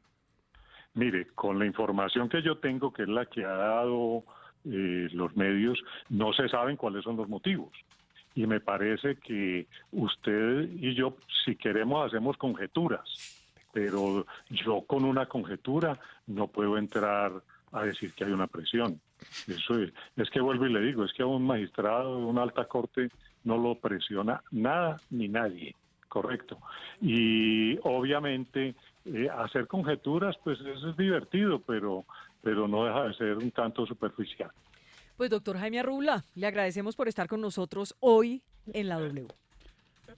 Mire, con la información que yo tengo, que es la que ha dado los medios, no se saben cuáles son los motivos. Y me parece que usted y yo, si queremos, hacemos conjeturas, pero yo con una conjetura no puedo entrar a decir que hay una presión. Eso es que vuelvo y le digo, es que a un magistrado de una alta corte no lo presiona nada ni nadie, correcto. Y obviamente hacer conjeturas, pues eso es divertido, pero no deja de ser un tanto superficial. Pues doctor Jaime Arrula, le agradecemos por estar con nosotros hoy en la W.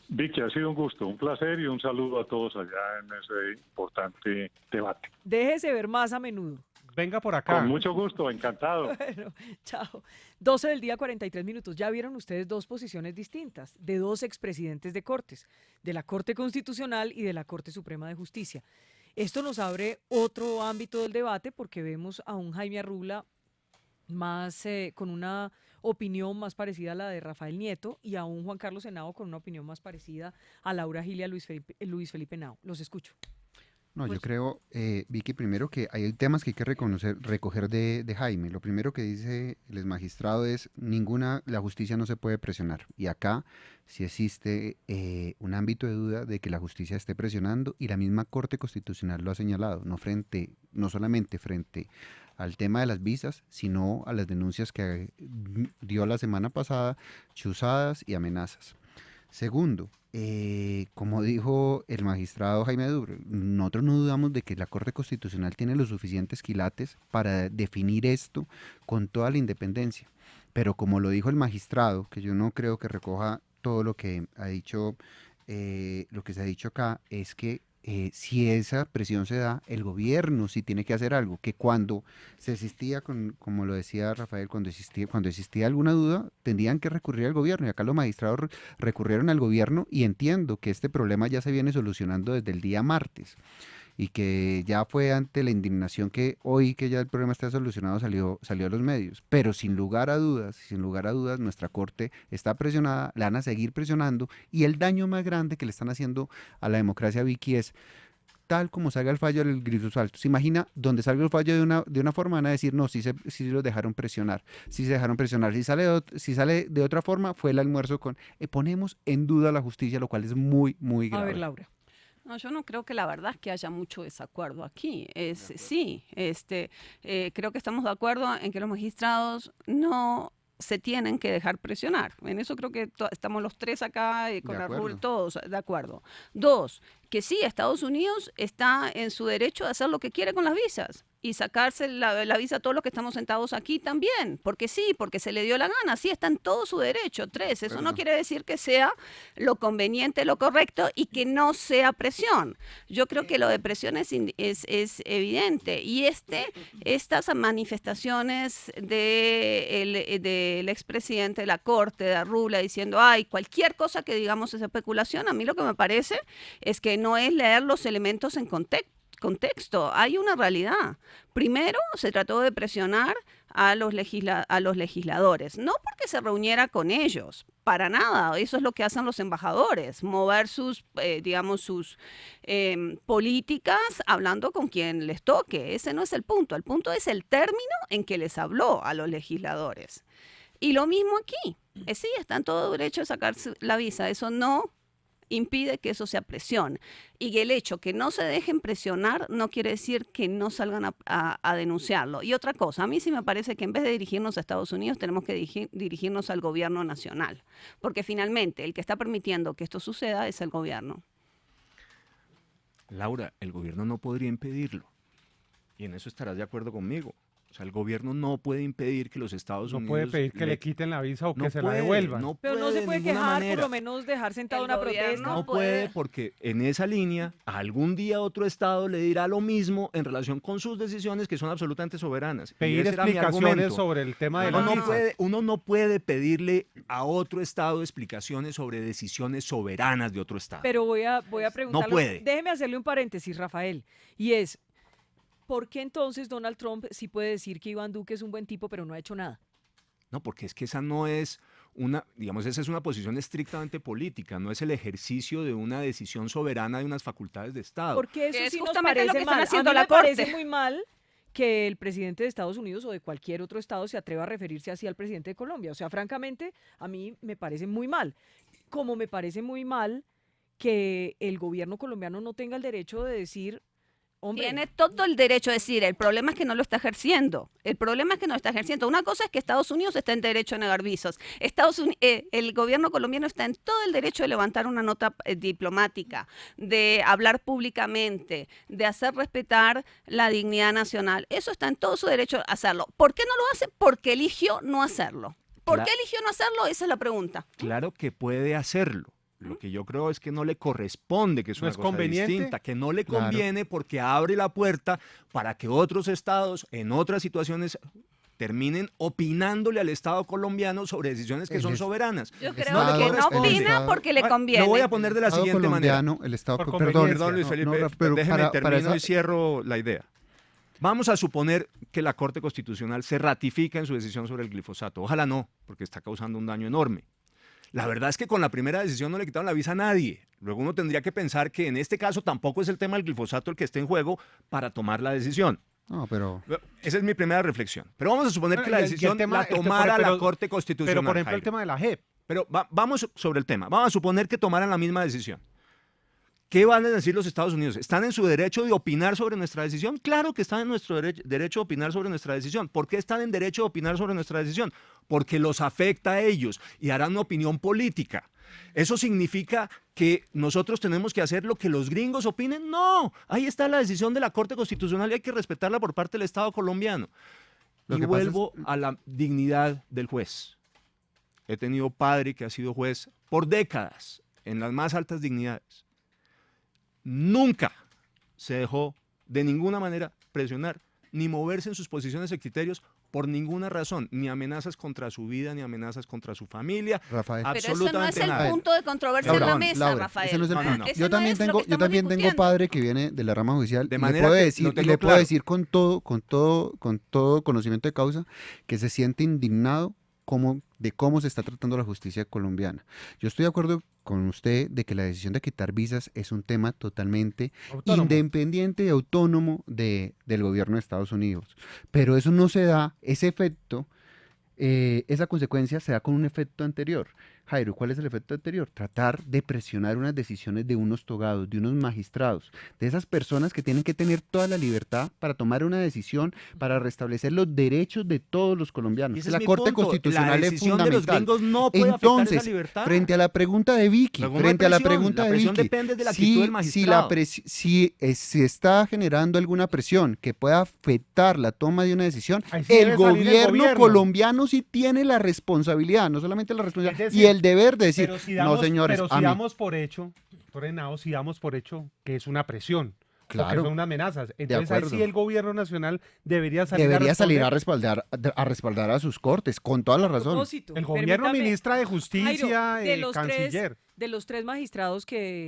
Vicky, ha sido un gusto, un placer y un saludo a todos allá en ese importante debate. Déjese ver más a menudo. Venga por acá. Con mucho gusto, encantado. Bueno, chao. 12 del día, 43 minutos. Ya vieron ustedes dos posiciones distintas de dos expresidentes de cortes, de la Corte Constitucional y de la Corte Suprema de Justicia. Esto nos abre otro ámbito del debate porque vemos a un Jaime Arrula más con una opinión más parecida a la de Rafael Nieto y a un Juan Carlos Henao con una opinión más parecida a Laura Gil y a Luis Felipe Henao. Los escucho. No, Pues- yo creo, Vicky, primero que hay temas que hay que recoger de Jaime. Lo primero que dice el exmagistrado es la justicia no se puede presionar. Y acá sí existe un ámbito de duda de que la justicia esté presionando y la misma Corte Constitucional lo ha señalado, no solamente frente al tema de las visas, sino a las denuncias que dio la semana pasada, chuzadas y amenazas. Segundo, como dijo el magistrado Jaime Dubre, nosotros no dudamos de que la Corte Constitucional tiene los suficientes quilates para definir esto con toda la independencia. Pero como lo dijo el magistrado, que yo no creo que recoja todo lo que ha dicho, lo que se ha dicho acá, es que si esa presión se da, el gobierno sí tiene que hacer algo, que cuando se existía, como lo decía Rafael, cuando existía alguna duda, tendrían que recurrir al gobierno, y acá los magistrados recurrieron al gobierno, y entiendo que este problema ya se viene solucionando desde el día martes, y que ya fue ante la indignación que hoy que ya el problema está solucionado salió a los medios, pero sin lugar a dudas, nuestra Corte está presionada, la van a seguir presionando, y el daño más grande que le están haciendo a la democracia, Vicky, es tal como salga el fallo del grifo alto. Se imagina, donde salga el fallo de una forma, van a decir, no, sí los dejaron presionar, sí se dejaron presionar, si sale de otra forma, fue el almuerzo con... ponemos en duda la justicia, lo cual es muy, muy grave. A ver, Laura. No, yo no creo que la verdad es que haya mucho desacuerdo aquí. Creo que estamos de acuerdo en que los magistrados no se tienen que dejar presionar. En eso creo que estamos los tres acá con Arrul, todos de acuerdo. Dos, que sí, Estados Unidos está en su derecho de hacer lo que quiere con las visas y sacarse la visa a todos los que estamos sentados aquí también, porque sí, porque se le dio la gana, sí, está en todo su derecho. Tres, eso no quiere decir que sea lo conveniente, lo correcto y que no sea presión. Yo creo que lo de presión es evidente y estas manifestaciones del expresidente de la Corte, de Arrula, diciendo, ay, cualquier cosa que digamos es especulación, a mí lo que me parece es que no es leer los elementos en contexto. Hay una realidad. Primero, se trató de presionar a los legisladores, no porque se reuniera con ellos, para nada. Eso es lo que hacen los embajadores, mover sus políticas hablando con quien les toque. Ese no es el punto. El punto es el término en que les habló a los legisladores. Y lo mismo aquí. Sí, están todo derecho a sacarse la visa. Eso no impide que eso sea presión. Y el hecho que no se dejen presionar no quiere decir que no salgan a denunciarlo. Y otra cosa, a mí sí me parece que en vez de dirigirnos a Estados Unidos tenemos que dirigirnos al gobierno nacional, porque finalmente el que está permitiendo que esto suceda es el gobierno. Laura, el gobierno no podría impedirlo. Y en eso estarás de acuerdo conmigo. O sea, el gobierno no puede impedir que los Estados Unidos... No puede pedir que le quiten la visa o que se la devuelvan. Pero no se puede quejar, por lo menos dejar sentado una protesta. No puede, porque en esa línea, algún día otro Estado le dirá lo mismo en relación con sus decisiones que son absolutamente soberanas. Pedir explicaciones sobre el tema de la visa. Uno no puede pedirle a otro Estado explicaciones sobre decisiones soberanas de otro Estado. Pero voy a preguntarle... No puede. Déjeme hacerle un paréntesis, Rafael, y es... ¿Por qué entonces Donald Trump sí puede decir que Iván Duque es un buen tipo, pero no ha hecho nada? No, porque es que esa no es esa es una posición estrictamente política, no es el ejercicio de una decisión soberana de unas facultades de Estado. Porque eso es sí nos justamente lo parece que están mal. haciendo A mí la me parece Corte. muy mal que el presidente de Estados Unidos o de cualquier otro estado se atreva a referirse así al presidente de Colombia. O sea, francamente, a mí me parece muy mal. Como me parece muy mal que el gobierno colombiano no tenga el derecho de decir... Hombre. Tiene todo el derecho a decir, el problema es que no lo está ejerciendo. Una cosa es que Estados Unidos está en derecho a negar visas. El gobierno colombiano está en todo el derecho de levantar una nota diplomática, de hablar públicamente, de hacer respetar la dignidad nacional. Eso está en todo su derecho a hacerlo. ¿Por qué no lo hace? Porque eligió no hacerlo. ¿Por qué eligió no hacerlo? Esa es la pregunta. Claro que puede hacerlo. Lo que yo creo es que no le corresponde, que es ¿No una es cosa conveniente? distinta, que no le Claro. conviene porque abre la puerta para que otros estados en otras situaciones terminen opinándole al Estado colombiano sobre decisiones que El son es- soberanas. Yo creo Estado- que no el opina Estado- porque le conviene. Lo voy a poner de la El Estado siguiente manera. colombiano, el Estado, Por perdón, conveniencia. Perdón, Luis no, Felipe, no, pero déjeme para termino esa- y cierro la idea. Vamos a suponer que la Corte Constitucional se ratifica en su decisión sobre el glifosato. Ojalá no, porque está causando un daño enorme. La verdad es que con la primera decisión no le quitaron la visa a nadie. Luego uno tendría que pensar que en este caso tampoco es el tema del glifosato el que esté en juego para tomar la decisión. No, pero Esa es mi primera reflexión. Pero vamos a suponer que la Y el decisión tema- la el que- tomara pero- la Corte Constitucional. Pero, por ejemplo, el Jairo. tema de la JEP. Pero vamos sobre el tema. Vamos a suponer que tomaran la misma decisión. ¿Qué van a decir los Estados Unidos? ¿Están en su derecho de opinar sobre nuestra decisión? Claro que están en nuestro derecho de opinar sobre nuestra decisión. ¿Por qué están en derecho de opinar sobre nuestra decisión? Porque los afecta a ellos y harán una opinión política. ¿Eso significa que nosotros tenemos que hacer lo que los gringos opinen? No, ahí está la decisión de la Corte Constitucional y hay que respetarla por parte del Estado colombiano. Lo Y que pasa vuelvo a la dignidad del juez. He tenido padre que ha sido juez por décadas, en las más altas dignidades. Nunca se dejó de ninguna manera presionar ni moverse en sus posiciones y criterios por ninguna razón, ni amenazas contra su vida, ni amenazas contra su familia. Rafael. Pero eso no es Absolutamente el nada. punto de controversia en la Laura, mesa, Laura, Rafael. ese no es el No, no, punto. no. Ese Yo no también es lo tengo, que yo estamos también tengo discutiendo. padre que viene de la rama judicial De y manera le puedo que decir, lo y tengo le puedo claro. decir con todo conocimiento de causa que se siente indignado de cómo se está tratando la justicia colombiana. Yo estoy de acuerdo con usted de que la decisión de quitar visas es un tema totalmente Autónomo. independiente y autónomo del gobierno de Estados Unidos. Pero eso no se da, ese efecto, esa consecuencia se da con un efecto anterior. Jairo, ¿cuál es el efecto anterior? Tratar de presionar unas decisiones de unos togados, de unos magistrados, de esas personas que tienen que tener toda la libertad para tomar una decisión, para restablecer los derechos de todos los colombianos. Y ese La es mi Corte punto. Constitucional La es decisión de los fundamental. gringos no puede afectar Entonces, esa libertad. frente a la pregunta de Vicky, Luego no hay presión. La presión depende de la actitud del magistrado. si se está generando alguna presión que pueda afectar la toma de una decisión, Ahí sí el debe salir el gobierno gobierno. colombiano sí tiene la responsabilidad, no solamente la responsabilidad, Es decir, y el deber de decir, Pero si no damos, señores, pero a si mí. damos por hecho, doctor Henao, si damos por hecho que es una presión, Claro. porque son amenazas. Entonces ahí acuerdo. sí el gobierno nacional debería salir Debería salir a responder. respaldar a sus cortes, con toda la razón. Propósito, El gobierno, permítame, ministra de Justicia, Jairo, de los canciller. de los tres magistrados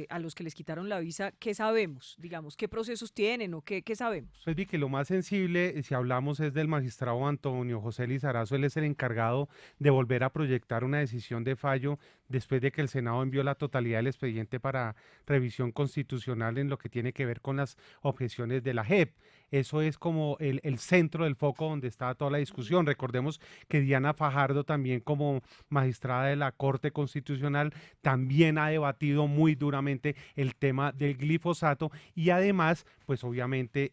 a los que les quitaron la visa, ¿qué sabemos? Digamos, ¿qué procesos tienen o qué sabemos? Pues vi que lo más sensible, si hablamos, es del magistrado Antonio José Lizarazo. Él es el encargado de volver a proyectar una decisión de fallo después de que el Senado envió la totalidad del expediente para revisión constitucional en lo que tiene que ver con las objeciones de la JEP. Eso es como el centro del foco donde está toda la discusión. Recordemos que Diana Fajardo, también como magistrada de la Corte Constitucional, también ha debatido muy duramente el tema del glifosato y además, pues obviamente,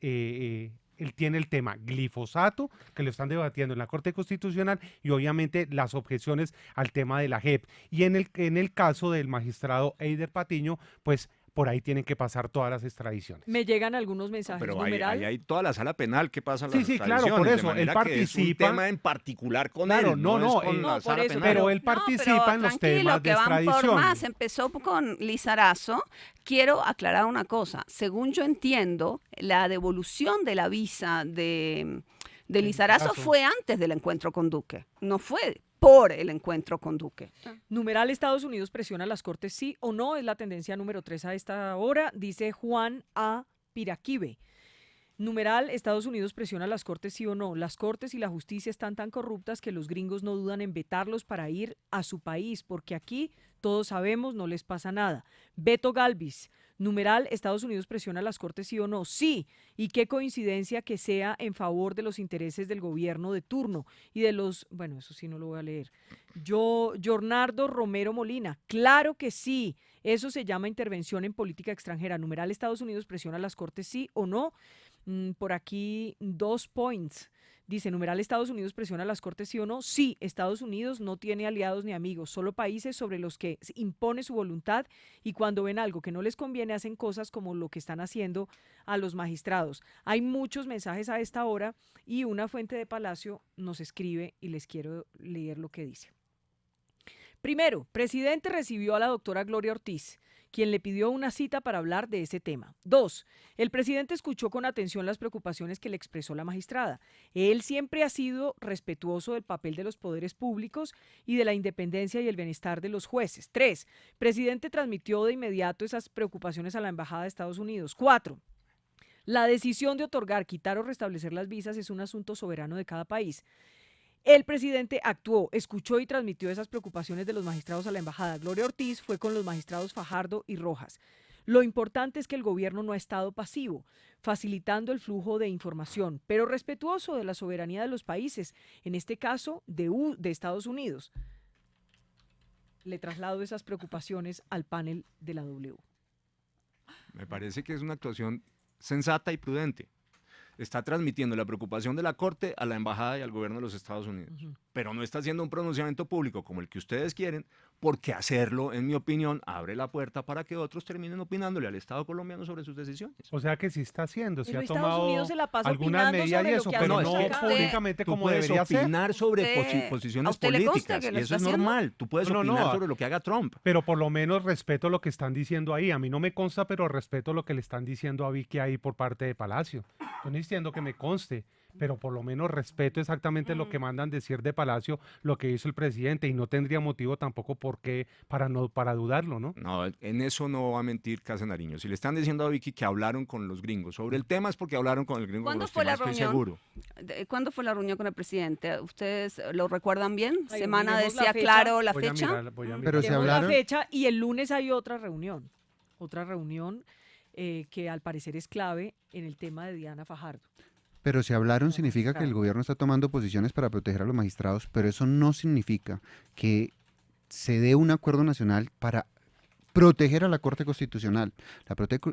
él tiene el tema glifosato, que lo están debatiendo en la Corte Constitucional, y obviamente las objeciones al tema de la JEP. Y en el caso del magistrado Eider Patiño, pues por ahí tienen que pasar todas las extradiciones. Me llegan algunos mensajes. Pero numeral. ahí hay toda la sala penal que pasa en Sí, las sí, claro, extradiciones, por de eso, él manera que es un participa. tema en particular con Claro, él, no, es no, con la por sala eso, penal. pero él No, participa pero en los tranquilo, temas de que van por extradición. más. Empezó con Lizarazo. Quiero aclarar una cosa. Según yo entiendo, la devolución de la visa de Lizarazo fue antes del encuentro con Duque. No fue por el encuentro con Duque. Numeral Estados Unidos presiona a las cortes sí o no, es la tendencia número 3 a esta hora, dice Juan A. Piraquive. Numeral Estados Unidos presiona a las cortes sí o no. Las cortes y la justicia están tan corruptas que los gringos no dudan en vetarlos para ir a su país, porque aquí todos sabemos no les pasa nada. Beto Galvis. Numeral Estados Unidos presiona a las cortes sí o no. Sí, y qué coincidencia que sea en favor de los intereses del gobierno de turno y de los, bueno, eso sí no lo voy a leer. Jornardo Romero Molina, claro que sí, eso se llama intervención en política extranjera. Numeral Estados Unidos presiona a las cortes sí o no. Por aquí 2 points. Dice, numeral Estados Unidos presiona a las cortes sí o no. Sí, Estados Unidos no tiene aliados ni amigos, solo países sobre los que impone su voluntad y cuando ven algo que no les conviene hacen cosas como lo que están haciendo a los magistrados. Hay muchos mensajes a esta hora y una fuente de Palacio nos escribe y les quiero leer lo que dice. Primero, presidente recibió a la doctora Gloria Ortiz, quien le pidió una cita para hablar de ese tema. 2. El presidente escuchó con atención las preocupaciones que le expresó la magistrada. Él siempre ha sido respetuoso del papel de los poderes públicos y de la independencia y el bienestar de los jueces. 3. Presidente transmitió de inmediato esas preocupaciones a la Embajada de Estados Unidos. 4. La decisión de otorgar, quitar o restablecer las visas es un asunto soberano de cada país. El presidente actuó, escuchó y transmitió esas preocupaciones de los magistrados a la embajada. Gloria Ortiz fue con los magistrados Fajardo y Rojas. Lo importante es que el gobierno no ha estado pasivo, facilitando el flujo de información, pero respetuoso de la soberanía de los países, en este caso de Estados Unidos. Le traslado esas preocupaciones al panel de la W. Me parece que es una actuación sensata y prudente. Está transmitiendo la preocupación de la Corte a la Embajada y al gobierno de los Estados Unidos. Pero no está haciendo un pronunciamiento público como el que ustedes quieren, porque hacerlo, en mi opinión, abre la puerta para que otros terminen opinándole al Estado colombiano sobre sus decisiones. O sea que sí está haciendo, sí Pero ha Estados tomado Unidos se la pasa algunas opinando medidas sobre y lo eso, que pero hace no acá. públicamente Tú como puedes debería ser. opinar sobre ¿A posiciones usted le consta políticas que lo y eso está es haciendo? normal. Tú puedes opinar sobre lo que haga Trump. Pero por lo menos respeto lo que están diciendo ahí. A mí no me consta, pero respeto lo que le están diciendo a Vicky ahí por parte de Palacio. Yo no estoy diciendo que me conste, pero por lo menos respeto exactamente lo que mandan decir de Palacio, lo que hizo el presidente, y no tendría motivo tampoco para dudarlo, ¿no? No, en eso no va a mentir Casa Nariño. Si le están diciendo a Vicky que hablaron con los gringos sobre el tema, es porque hablaron con el gringo. ¿Cuándo fue la estoy reunión? seguro. ¿Cuándo fue la reunión con el presidente? ¿Ustedes lo recuerdan bien? Ay, ¿Semana miremos la decía fecha. claro la Voy a fecha? mirar, voy a mirar. Pero se Tenemos hablaron. la fecha y el lunes hay otra reunión que al parecer es clave en el tema de Diana Fajardo. Pero si hablaron significa que el gobierno está tomando posiciones para proteger a los magistrados, pero eso no significa que se dé un acuerdo nacional para proteger a la Corte Constitucional.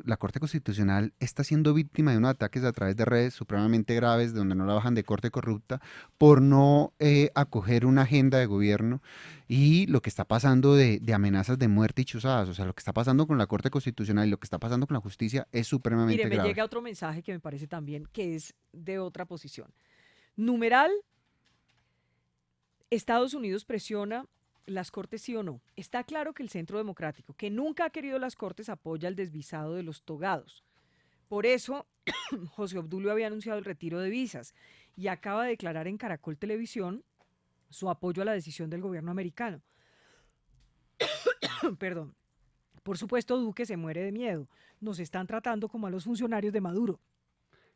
La Corte Constitucional está siendo víctima de unos ataques a través de redes supremamente graves, donde no la bajan de corte corrupta, por no acoger una agenda de gobierno, y lo que está pasando de amenazas de muerte y chuzadas. O sea, lo que está pasando con la Corte Constitucional y lo que está pasando con la justicia es supremamente Mire, me grave. llega otro mensaje que me parece también que es de otra posición. Numeral, Estados Unidos presiona las Cortes, sí o no. Está claro que el Centro Democrático, que nunca ha querido las Cortes, apoya el desvisado de los togados. Por eso, José Obdulio había anunciado el retiro de visas y acaba de declarar en Caracol Televisión su apoyo a la decisión del gobierno americano. Perdón. Por supuesto, Duque se muere de miedo. Nos están tratando como a los funcionarios de Maduro.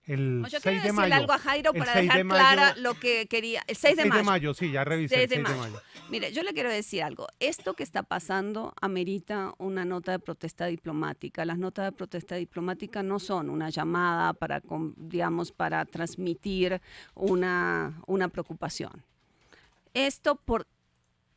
El Yo 6 quiero de decirle mayo. algo a Jairo El para 6 de dejar mayo. clara lo que quería. El 6 de 6 mayo. de mayo, sí, ya revisé. 6 de 6 de mayo. mayo. Mire, yo le quiero decir algo. Esto que está pasando amerita una nota de protesta diplomática. Las notas de protesta diplomática no son una llamada para, digamos, para transmitir una preocupación. Esto por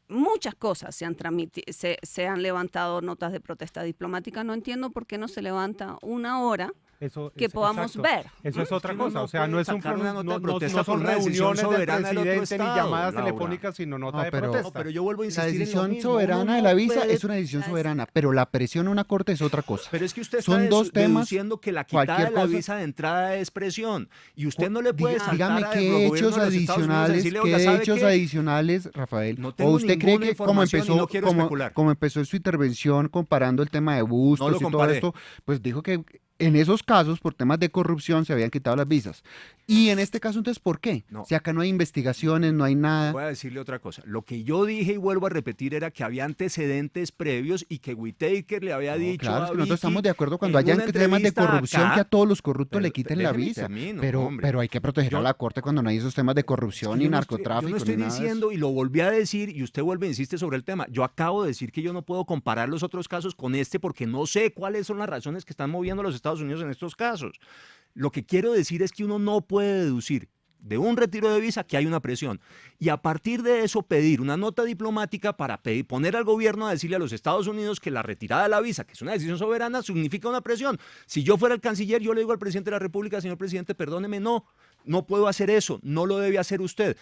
muchas cosas se han levantado notas de protesta diplomática. No entiendo por qué no se levanta una hora Eso que es podamos exacto. ver. Eso es otra Si uno cosa, no o sea, puede no es sacar una nota de protesta no por son una decisión reuniones del soberana del otro presidente ni estado, llamadas Laura. telefónicas, sino nota No, de pero- protesta. Pero yo vuelvo a La insistir en lo decisión mismo. soberana Uno de la no visa puede- es una decisión soberana, pero la presión a una corte es otra cosa. Pero es que usted está Son dos temas, deduciendo que la quitada de cualquier la cosa. visa de entrada es presión. Y usted no le puede saltar Dígame al qué gobierno hechos de los Estados Unidos a adicionales, decirle, "Oiga, ¿sabe qué? adicionales, Rafael, No o tengo usted cree ninguna que como información y empezó, no quiero especular". como empezó su intervención comparando el tema de Bustos No lo y todo comparé. esto, pues dijo que en esos casos, por temas de corrupción, se habían quitado las visas. Y en este caso, entonces, ¿por qué? No. Si acá no hay investigaciones, no hay nada. Voy a decirle otra cosa. Lo que yo dije y vuelvo a repetir era que había antecedentes previos y que Whittaker le había dicho Claro, a es que nosotros Vicky estamos de acuerdo cuando en hayan una temas de entrevista corrupción acá, que a todos los corruptos pero le quiten la déjeme visa. termino, pero, hombre. pero hay que proteger a la corte cuando no hay esos temas de corrupción ni Yo no estoy- narcotráfico. Yo no estoy ni nada de eso. diciendo, y lo volví a decir, y usted vuelve e insiste sobre el tema. Yo acabo de decir que yo no puedo comparar los otros casos con este porque no sé cuáles son las razones que están moviendo a los Estados Unidos en estos casos. Lo que quiero decir es que uno no puede deducir de un retiro de visa que hay una presión. Y a partir de eso pedir una nota diplomática para poner al gobierno a decirle a los Estados Unidos que la retirada de la visa, que es una decisión soberana, significa una presión. Si yo fuera el canciller, yo le digo al presidente de la República, señor presidente, perdóneme, no puedo hacer eso, no lo debe hacer usted.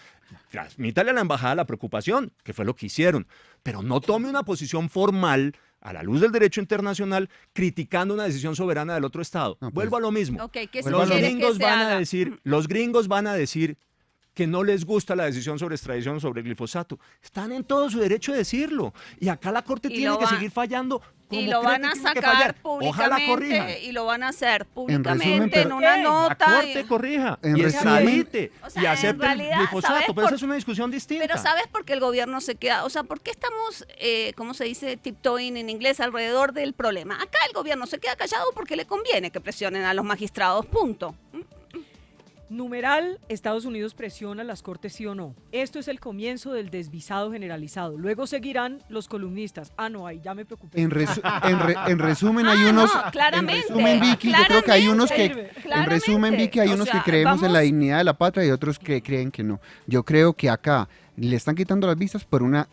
Transmítale a la embajada la preocupación, que fue lo que hicieron, pero no tome una posición formal a la luz del derecho internacional criticando una decisión soberana del otro estado. Vuelvo a lo mismo. Ok, ¿qué Los sugiere que gringos se van haga? a decir, los gringos van a decir, que no les gusta la decisión sobre extradición sobre glifosato. Están en todo su derecho de decirlo. Y acá la Corte tiene que seguir fallando. Y lo van a sacar públicamente y lo van a hacer públicamente en una nota. La Corte corrija y extradite y acepte el glifosato, pero esa es una discusión distinta. Pero ¿sabes por qué el gobierno se queda? O sea, ¿por qué estamos, ¿cómo se dice, tiptoeing en inglés, alrededor del problema? Acá el gobierno se queda callado porque le conviene que presionen a los magistrados, punto. Numeral, Estados Unidos presiona a las cortes sí o no. Esto es el comienzo del desvisado generalizado. Luego seguirán los columnistas. No, ahí ya me preocupé. En resumen, hay unos... claramente, en resumen, Vicky, yo creo que hay unos que... En resumen, Vicky, hay unos que creemos en la dignidad de la patria y otros que creen que no. Yo creo que acá le están quitando las visas por una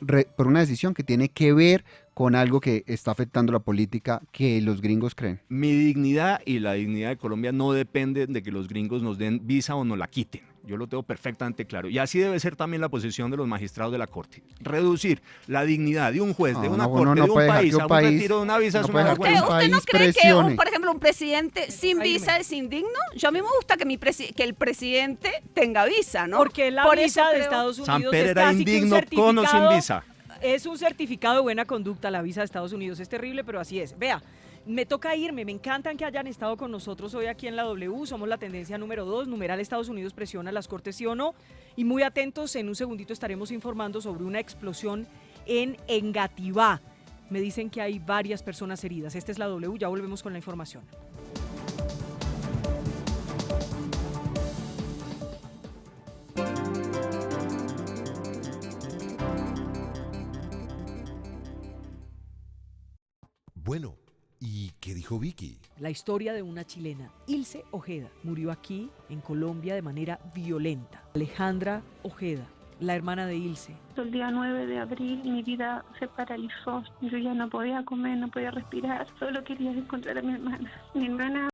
decisión que tiene que ver con algo que está afectando la política que los gringos creen. Mi dignidad y la dignidad de Colombia no dependen de que los gringos nos den visa o nos la quiten. Yo lo tengo perfectamente claro. Y así debe ser también la posición de los magistrados de la Corte. Reducir la dignidad de un juez, de una corte, de un país a un retiro de una visa es una vergüenza. ¿Usted no cree que, por ejemplo, un presidente sin visa es indigno? Yo a mí me gusta que el presidente tenga visa, ¿no? Porque la visa de Estados Unidos Samper era indigno con o sin visa. Es un certificado de buena conducta la visa de Estados Unidos. Es terrible, pero así es. Vea, me toca irme. Me encantan que hayan estado con nosotros hoy aquí en la W. Somos la tendencia número 2. Numeral Estados Unidos presiona a las cortes sí o no. Y muy atentos, en un segundito estaremos informando sobre una explosión en Engativá. Me dicen que hay varias personas heridas. Esta es la W. Ya volvemos con la información. Bueno, ¿y qué dijo Vicky? La historia de una chilena, Ilse Ojeda, murió aquí en Colombia de manera violenta. Alejandra Ojeda, la hermana de Ilse. El día 9 de abril mi vida se paralizó. Yo ya no podía comer, no podía respirar. Solo quería encontrar a mi hermana. Mi hermana